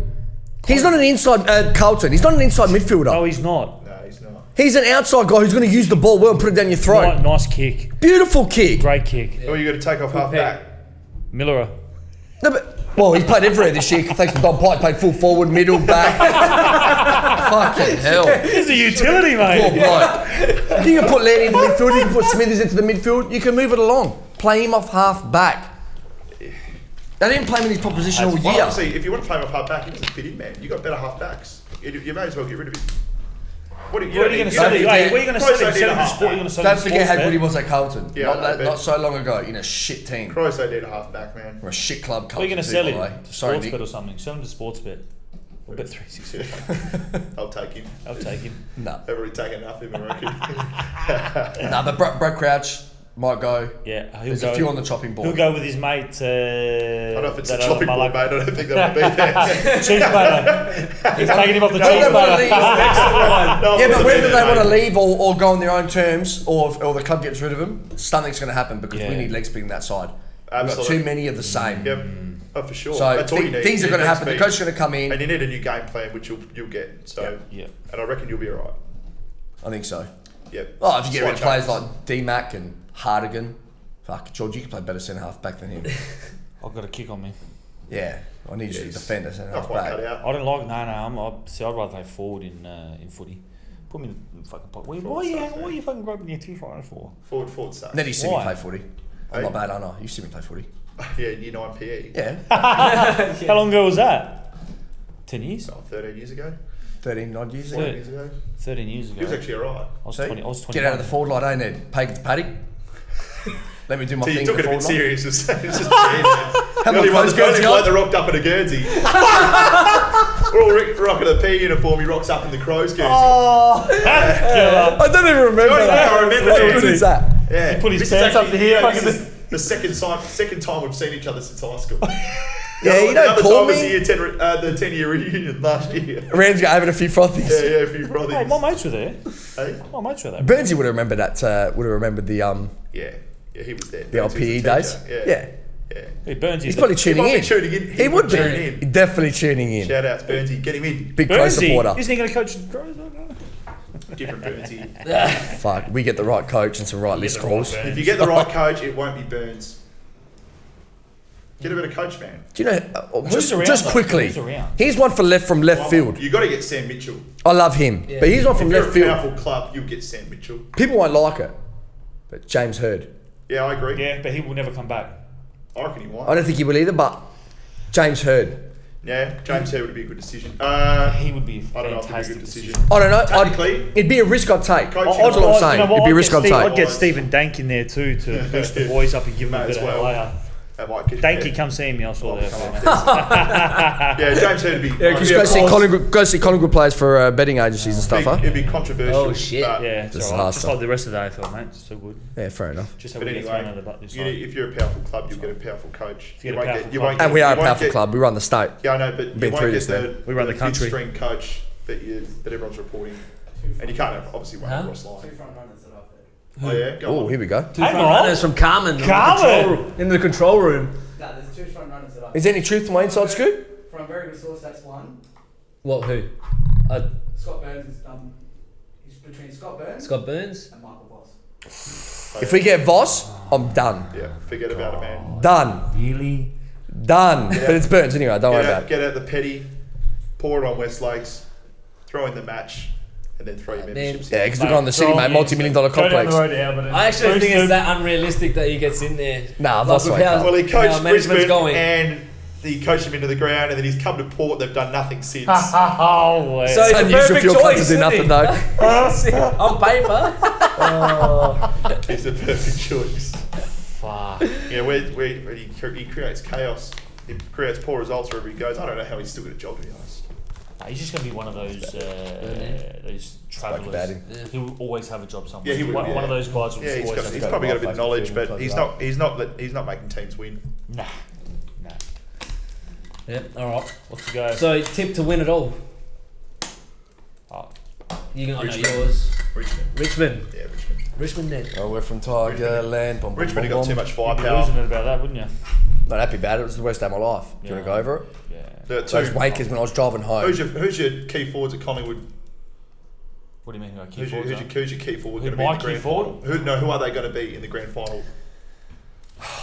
He's not an inside Carlton. He's not an inside midfielder.
No, he's not.
No, he's not.
He's an outside guy who's going to use the ball well and put it down your throat.
Nice kick.
Beautiful kick.
Great kick.
Or you got to take off half
pick.
back.
Miller.
No, but, well, he's played everywhere this year. Thanks to Don Pike, played full forward, middle, back. Fucking hell.
He's a utility,
Poor
mate.
bloke. You can put Lanny in the midfield, you can put Smithers into the midfield, you can move it along. Play him off half back. They didn't play him in his proposition all
Well,
year.
obviously, if you want to play him off half back, he doesn't fit in, man. You got better half backs. You may as well get rid of him. What are you
Where are you going to sell it? Where are you going to sell it? Sell him to sport. You're going to sell him
Don't
to
forget how
Sportsbet.
good he was at Carlton.
Yeah,
Not so long ago, in a shit team.
Crows they need a half back, man.
Or a shit club.
Where are you going to
Carlton
sell
too,
him? To
Sorry, Nick.
Sportsbet or something. Sell him to Sportsbet. Or Bet 360.
I'll take him.
I'll take him.
No.
They've already taken enough of him, I reckon.
No, but Brett Crouch might go.
Yeah, he'll
There's
go.
a few on the chopping board.
He'll go with his mate.
I don't know if it's a
that
chopping
other
board, mate. I don't think that would be there.
Cheese butter. He's taking him off the
Whether
cheese
they wanna
butter.
leave-
No,
Yeah,
it
but
wasn't
whether
there,
they want to
mate.
leave or go on their own terms or the club gets rid of them, something's going to happen because
Yeah.
we need leg speed in that side. We've got
Absolutely.
too many of the same.
Yep. Oh, for sure.
So
That's all you need.
things are
You
going to
need
happen. The
speed.
coach is going to come in.
And you need a new game plan, which you'll get. So,
Yeah.
and I reckon you'll be alright.
I think so.
Yep.
Oh, if you get rid of
Slight
players
changes.
like D-Mac and Hardigan, fuck, George, you could play better centre half back than him.
I've got a kick on me.
Yeah, I need you to
Yes.
defend a centre
Not
half
quite cut
back.
out.
I don't like. See, I'd rather play forward in footy. Put me in the fucking pot. Why are you fucking groping your teeth right for?
Forward stuff.
Then you see me
Why?
play footy. I'm
Hey?
not bad, I know. You see me play footy.
Yeah, year 9 PE.
Yeah,
How long ago was that? 10 years?
So 13 years ago.
13 odd years ago.
14 years ago.
13 years ago.
He was actually alright.
I was
See?
20. I was 21.
Get out of the forward line, eh, Ned? Pagan's paddock. Let me do my
So
thing.
you took
in
it
the
a bit
forward line.
serious. It's just man.
How
The only
about
one
Guernsey on?
that rocked up in a Guernsey. We're all rocking a P uniform. He rocks up in the Crows Guernsey.
Oh, that's killer.
I don't even remember
Oh, yeah,
that.
I remember
What
that.
good is that?
Yeah.
He put his
This is
pants up
actually-
to here,
yeah,
fucking
this is the second time we've seen each other since high school.
Yeah, you
The
don't
other
call
time was
me.
the 10-year reunion last year.
Rams got having a few frothies.
Yeah, a few brothers.
Hey, my mates were there.
Hey?
My mates were there.
Burnsy would have remembered that. Would have remembered the
Yeah, he was there.
old
He was
PE
a
days.
teacher.
Yeah.
Yeah.
Hey, Burnsy.
He's probably
He
tuning
might be
in.
tuning in.
He would
tune
be
in.
definitely tuning in.
Shout outs, Burnsy. Get him in.
Big Crow supporter.
Isn't he going to coach the Crows?
Different Burnsy.
Fuck, we get the right coach and some right list calls.
Burns.
If you get the right coach, it won't be Burns. Get a better coach, man.
Do you know?
Who's around,
Just
though?
quickly.
Who's around?
Here's one for from left field.
You got to get Sam Mitchell.
I love him, but here's one from
If you're
left
a
field.
powerful club, you'll get Sam Mitchell.
People won't like it, but James Hurd.
Yeah, I agree.
Yeah, but he will never come back.
I reckon he won't.
I don't think he will either, but James Hurd.
Yeah, James Hare would be a good decision.
He would be a
I don't know if it'd be a
fantastic
good decision.
decision.
I don't know.
Technically-
it'd be a risk I'd take.
Coaching-
That's what I'm saying. It'd be a risk I'd
I'd
take.
get Stephen Dank in there too to boost the boys up and give them a
May
bit
as
of
well.
layer.
That might get
Danky, come see me. I saw that.
Yeah, James Hare would be.
Just go see Collingwood players for betting agencies and stuff, huh?
It'd be controversial.
Oh, shit.
but-
Yeah, it's
This
alright.
is
Just
hard
like the rest of the AFL, mate. It's so good.
Yeah, fair enough.
Just how
But
we get thrown
anyway,
under the butt this
you,
side.
if you're a powerful club, you'll get a powerful coach.
If you get a powerful
you
club.
won't get,
And we are a
you won't
powerful
get-
club. We run the state.
Yeah, I know, but
Been
you
through
won't
this
get
then.
We run the
fifth
country.
string coach that everyone's reporting, and you can't have, obviously run
Huh?
Ross Lyon.
Two front runners that I've heard.
Oh yeah, go
Oh,
on.
here we go.
Two
Hang
front
on.
runners from Carmen.
Carmen!
In the control room.
No, there's two front runners that I've
Is there any truth to my inside scoop?
From a very good source, that's one.
What? Who?
Scott Burns is he's between Scott Burns
Scott Burns.
and Michael Voss.
If we get Voss, I'm done.
Yeah, forget about it, man.
Done.
Really?
Done. But it's Burns anyway. Don't worry about it.
Get out the petty, pour it on West Lakes, throw in the match, and then throw your memberships.
Yeah, because we're going to the city, mate. Multi-million-dollar complex.
I actually think it's that unrealistic that he gets in there.
Nah,
Like,
Voss
with
won't
how-
come.
Well, he
how
coached
management's
Brisbane
going.
and he coached him into the ground, and then he's come to Port. They've done nothing since.
Oh, wait.
So
It's
it's a
unusual for
perfect
your club to
choice,
do
isn't
nothing,
it?
though.
On paper.
It's a perfect choice.
Fuck.
Yeah, where he creates chaos. He creates poor results wherever he goes. I don't know how he's still got a job, to be honest.
He's just going to be one of those
about
travellers.
him.
He will always have a job somewhere.
Yeah, he will,
One
yeah.
of those guys will
Yeah,
just always have a
he's
job.
probably got a bit of
Facebook
knowledge,
and
but
close
he's not making teams win.
Nah.
Yep. All right.
What's the go?
So tip to win it all.
Oh,
You can. I know
Richmond.
yours.
Richmond.
Richmond.
Yeah, Richmond.
Richmond. Then.
Oh, we're from Tiger Land. Bom, bom,
Richmond have
bom,
got too
bom.
much
you'd be
firepower.
losing it about that, wouldn't you?
Not happy about it. It was the worst day of my life. Do you want to go over it?
Yeah.
Those wankers when I was driving home.
Who's your key forwards at Collingwood?
What do you mean? Who are key
Who's your
forwards?
key forward
Who,
going to be in
my
the
key
grand
forward?
final? Who are they going to be in the grand final?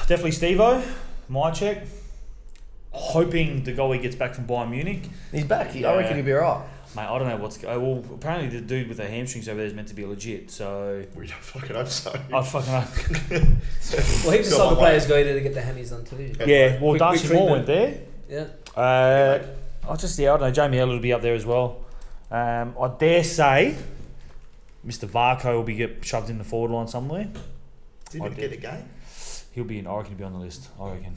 Definitely Steve-O. My check. Hoping the goalie gets back from Bayern Munich.
He's back. I reckon he'll be alright.
Mate, I don't know what's... well, apparently the dude with the hamstrings over there is meant to be legit, so...
We don't fucking hope so.
I fucking hope.
Well, heaps of
Got
soccer
my
players go there to get their hammies done too.
Yeah, well,
Quick
Darcy Moore
treatment.
went there.
Yeah.
I don't know. Jamie Heller will be up there as well. I dare say Mr. Varco will be shoved in the forward line somewhere.
Didn't even get a game.
He'll be in. I reckon he'll be on the list. I reckon.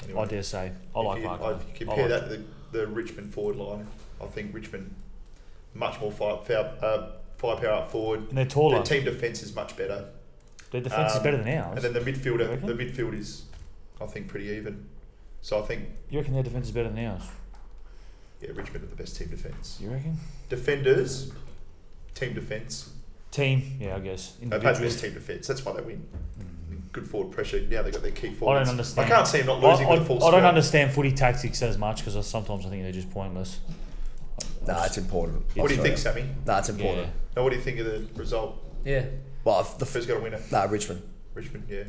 Anyway,
I dare say. I like Varco.
If you compare that to the Richmond forward line, I think Richmond much more firepower up forward.
And they're taller.
Their team defence is much better.
Their defence is better than ours.
And then the
You reckon?
midfield is, I think, pretty even. So I think,
You reckon their defence is better than ours?
yeah, Richmond are the best team defence.
You reckon?
Defenders, team defence.
Team, yeah, I guess.
They've had best team defence. That's why they win. Good forward pressure. Now they've got their key
I
forwards.
don't understand.
I can't see them not losing with a full
I
squad.
don't understand footy tactics as much because sometimes I think they're just pointless.
Nah, it's important.
What do you think, Sammy?
Nah, it's important.
Now, what do you think of the result?
Yeah.
Well,
Who's got to win it?
Richmond.
Richmond, yeah.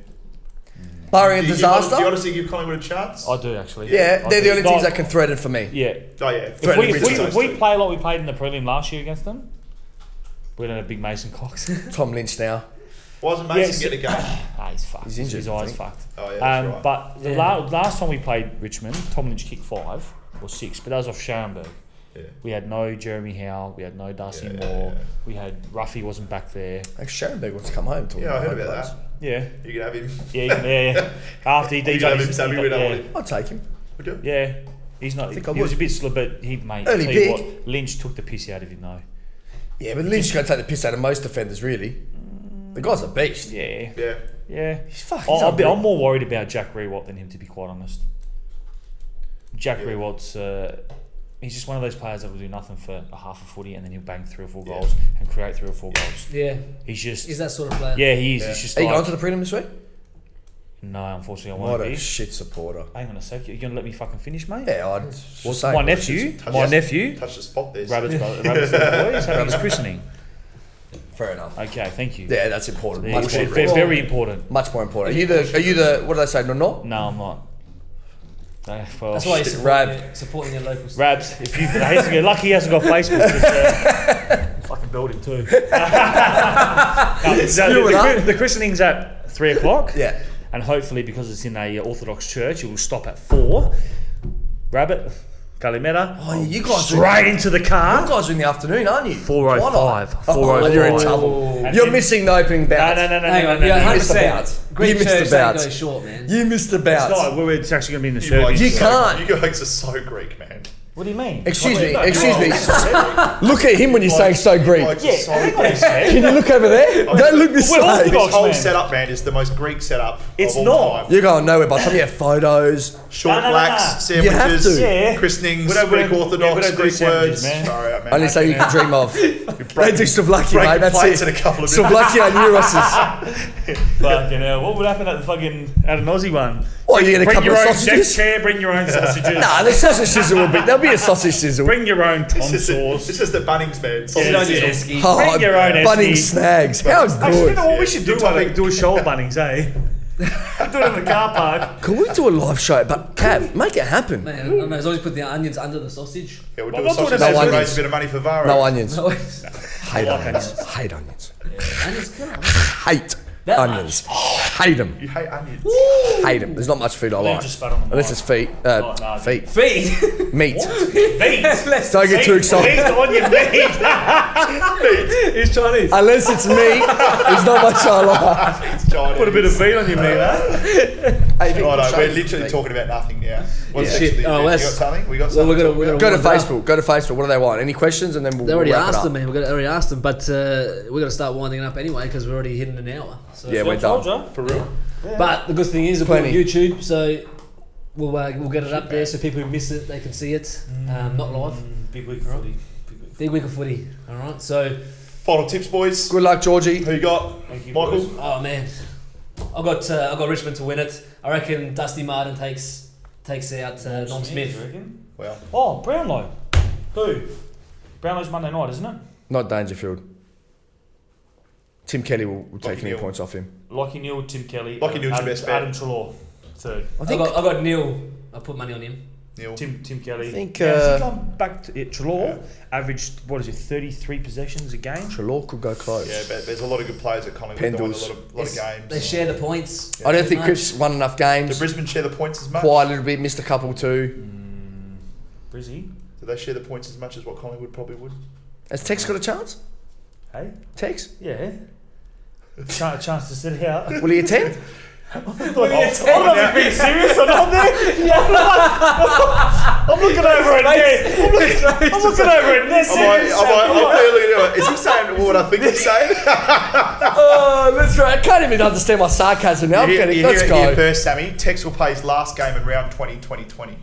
Barring a
Do you
disaster.
honestly give Collingwood a chance?
I do actually.
Yeah,
I
they're
do.
the only teams that can threaten for me.
Yeah.
Oh, yeah.
If we play like we played in the prelim last year against them, we're gonna have big Mason Cox.
Tom Lynch now.
Why doesn't Mason get a game?
He's fucked.
He's injured,
His
I
eye's
think.
fucked.
Oh, yeah, that's right.
But the last time we played Richmond, Tom Lynch kicked 5 or 6, but that was off Scharenberg.
Yeah.
We had no Jeremy Howe, we had no Darcy Moore, we had Ruffy wasn't back there.
Like Scharenberg wants to come home.
Yeah, I heard about that.
Yeah.
You can have him.
Yeah. After he
You can have him,
DJ'd
Sammy. We don't want him.
I'll take him.
Would you?
Yeah. He's not.
think I
He was a
would.
bit slow, but he mate.
Early
tell you
big.
what, Lynch took the piss out of him though.
Yeah, but Lynch is going to take the piss out of most defenders, really. The guy's a beast.
Yeah.
Yeah.
He's fucking.
I'm more worried about Jack Rewalt than him, to be quite honest. Jack Rewalt's he's just one of those players that will do nothing for a half a footy and then he'll bang 3 or 4 goals and create 3 or 4 goals.
Yeah.
He's just
Is that sort of player?
yeah, he is.
Yeah.
It's just
Are you
like
going to the prelim this week?
no, unfortunately, I
What
won't
a
be.
shit supporter.
Hang on a sec, you're gonna let me fucking finish, mate?
Yeah, I'd.
What's my nephew? My nephew,
Touch the spot there.
Rabbit's brother, Rabbit's little boy, is having his christening.
Fair enough.
Okay, thank you.
Yeah, that's important.
Yeah,
Much more
very,
important.
very important.
Much more important. Are you the? What do they say? No.
No, I'm not. Well,
That's why you're
Rab.
supporting your local.
Rabs, if you lucky he hasn't got Facebook. 'Cause, fucking building too. The christening's at 3:00.
Yeah.
And hopefully, because it's in a Orthodox church, it will stop at 4. Rabbit, Kalimera.
Oh, you guys
straight into the
You
car.
guys are in the afternoon, aren't you?
4:05.
Oh, you're in
4:05.
trouble.
And
You're
then-
missing the opening bout.
No.
Hang on,
no,
yeah,
no.
missed the
100%.
bounce.
Greek
You missed the
church don't
bounce.
go short, man.
You missed the bounce.
No, it's actually going to be in the
You
service.
guys are
can't.
You guys are so Greek, man.
What do you mean?
Excuse me.
No,
Excuse me.
no.
Look at him when you're saying so Greek.
You guys are
Yeah,
so
hang on a
Greek.
sec.
Can you look over there? Don't look this
We're
way.
Orthodox.
This whole
Man.
setup, man, is the most Greek setup
It's
of all
not.
time.
You're going nowhere. By the time you have photos.
Short
No.
blacks,
You have
sandwiches,
to.
Yeah.
christenings,
We don't-
Greek
we
Orthodox,
don't do
Greek
sandwiches,
words.
man.
Sorry, man.
Only so you can dream of. They
Break-
do Slovakia,
breaking
mate. That's
plates
it.
in a couple of minutes.
Slovakia and Euroses.
Fucking hell. What would happen at the fucking at an Aussie one?
What, you get a
Bring
couple
your
of
own
sausages?
deck chair, bring your own sausages.
Nah, the sausage sizzle will be. There'll be a sausage sizzle.
Bring your own tom
This
sauce.
is the Bunnings, man.
Yeah.
Oh,
Bring your own
Bunning
Esky.
snags. How
Actually, you
good.
know what we should do?
Good timing.
Do a show at Bunnings, eh? Do it in the car park.
Can we do a live show? But Cav, make it happen.
Man, I don't know, as long as you put the onions under the sausage.
Yeah, we'll
Well,
do a
I'm talking
sausage
about
and
onions.
raise a bit of money for Varo.
No onions.
No, it's-
Hate
like
onions. Hate onions.
onions, come on.
Hate
That
onions. Hate them.
You hate onions.
Hate them. There's not much food I
Then
like.
just spat on the
Unless
mic.
it's feet.
Oh, no,
Feet.
Feet.
Meat.
Feet.
Don't get too
Feet
excited.
on your meat.
It's Chinese.
Unless it's meat, there's not much I like.
It's Chinese.
Put a bit of feet on your meat, huh?
Hey,
Oh, no,
show
we're
me.
literally talking about nothing now. What's
Yeah.
actually?
Oh,
you got
that's-
something? We got
Well,
something.
we're
to
gonna-
talk
we're
about?
Go to
Warm it up.
Facebook. Go to Facebook. What do they want? Any questions? And then we'll
They already
wrap it
asked
up.
them, man. We already asked them, but we're going to start winding it up anyway because we're already hitting an hour. So.
Yeah, we're
Told
done.
ya.
For real?
But the good thing is, we're on
Plenty.
YouTube, so we'll get it up there so people who miss it, they can see it. Not live.
Big week, Footy. Big week.
Big week of footy. All right. So,
Final tips, boys.
Good luck, Georgie.
Who you got?
Thank you,
Michael?
boys.
oh man, I got Richmond to win it. I reckon Dusty Martin takes out Dom
you
Smith.
reckon?
Well,
Oh, Brownlow. Who? Brownlow's Monday night, isn't it?
Not Dangerfield. Tim Kelly will take
Lockie
any
Neal.
points off him.
Lockie Neal, Tim Kelly.
Lockie Neal's your
Adam,
best bet.
Adam Trelaw, third.
I got Neil. I put money on him.
Neil.
Tim Kelly.
I think,
Has he gone back to it? Trelaw averaged, 33 possessions a game?
Trelaw could go close.
Yeah, but there's a lot of good players at Collingwood doing a
Pendles.
lot of games.
They share the points.
I don't think
Much.
Cripps won enough
Did
games.
Brisbane share the points as much?
Quiet a little bit, missed a couple too.
Brizzy?
Do they share the points as much as what Collingwood probably would?
Has Tex got a chance?
Hey?
Text?
Yeah. Chance to sit out.
Will he attend?
I'm not being serious or not there. I'm looking over at Ned. I'm looking over at Ned.
Is he saying what I think he's saying?
Oh, that's right. I can't even understand my sarcasm now.
You
Let's
hear it
go.
here first, Sammy. Tex will play his last game in round 2020.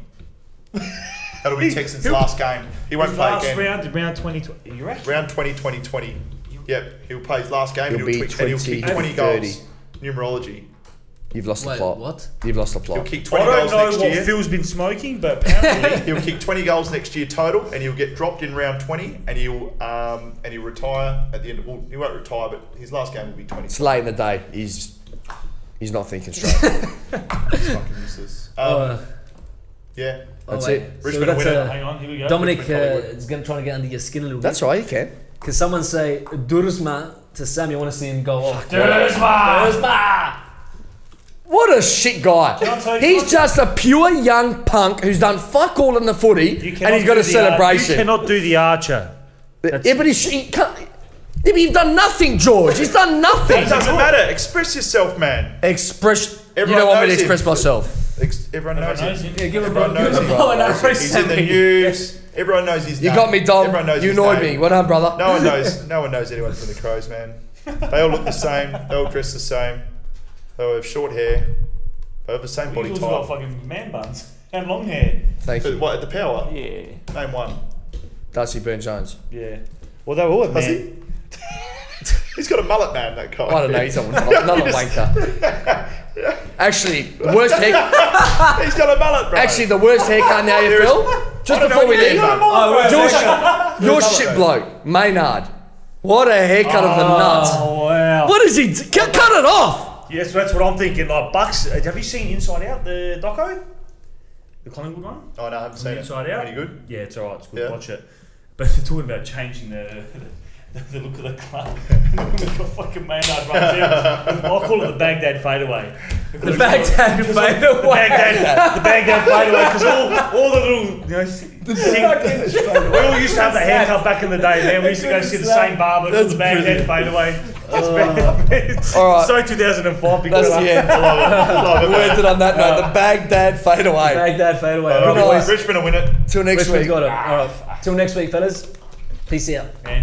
That'll be Texans' last game. He won't play again.
Round 2020. You reckon?
Round 2020. Yep, he'll play his last game.
He'll be
and he'll kick 20
30.
goals. Numerology.
You've lost the
Wait,
plot.
what?
You've lost the
He'll
plot.
kick
I
20
don't
goals
know
next
what
year.
Phil's been smoking, but apparently
He'll kick 20 goals next year total, and he'll get dropped in round 20, and he'll retire at the end of. Well, he won't retire, but his last game will be 20.
It's late in the day. He's not thinking straight.
He's fucking useless. Yeah.
That's
wait.
it.
Richmond
that's
winner.
hang on, here we go.
Dominic
Richmond Collingwood.
is going to try to get under your skin a little
That's
bit.
right, you can.
Because someone say Dursma to Sam, you want to see him go off.
Dursma!
What a shit guy.
Can I tell you
He's
something?
just a pure young punk who's done fuck all in the footy, and he's got a celebration.
You cannot do the Archer.
Yeah, but he can't. Yeah, but you've done nothing, George. He's done nothing.
It doesn't matter. Express yourself, man.
Express. You
Everyone
don't want me to
knows him.
express myself.
Everyone knows him.
Yeah, give him
Everyone knows him. He's in the news. Everyone knows his
You
name.
got me, Dom.
Everyone knows
You
his
annoyed
name.
me. Well done, brother.
No one knows anyone from the Crows, man. They all look the same. They all dress the same. They all have short hair. They have the same body
Eagles got
type.
fucking man buns and long hair.
Thank
But
you.
what, at the Power?
Yeah.
Name one.
Darcy Burn-Jones.
Yeah. Well, they were all at
Does
man.
He's got a mullet, man, that guy.
I don't know. He's another wanker. Actually, the worst hair.
He's got a mullet, bro.
Actually, the worst haircut in the AFL. Just
I don't
before
know,
we
yeah,
leave.
he's got a mullet,
Your shit bloke, Maynard. What a haircut of the nuts.
Oh, wow.
What is he? Cut it off.
Yes, that's what I'm thinking. Like Bucks. Have you seen Inside Out, the doco? The Collingwood one?
Oh, no, I haven't seen it.
Inside Out.
Any good?
Yeah, it's alright. It's good.
Yeah.
Watch it. But they're talking about changing the look of the club. The fucking Maynard runs out. I'll call it the Baghdad fadeaway.
The Baghdad fadeaway.
The Baghdad fadeaway, because all the little, we all used to have the haircut back in the day, man. We used to go see the same barber called the Baghdad fadeaway. It's
All right.
so 2005.
That's the end.
Love it,
We
man.
ended on that note. The Baghdad fadeaway.
Baghdad fadeaway.
Good night.
Richmond will win it.
Till next
Richmond's
week.
got it. All right. Till next week, fellas. Peace out.
And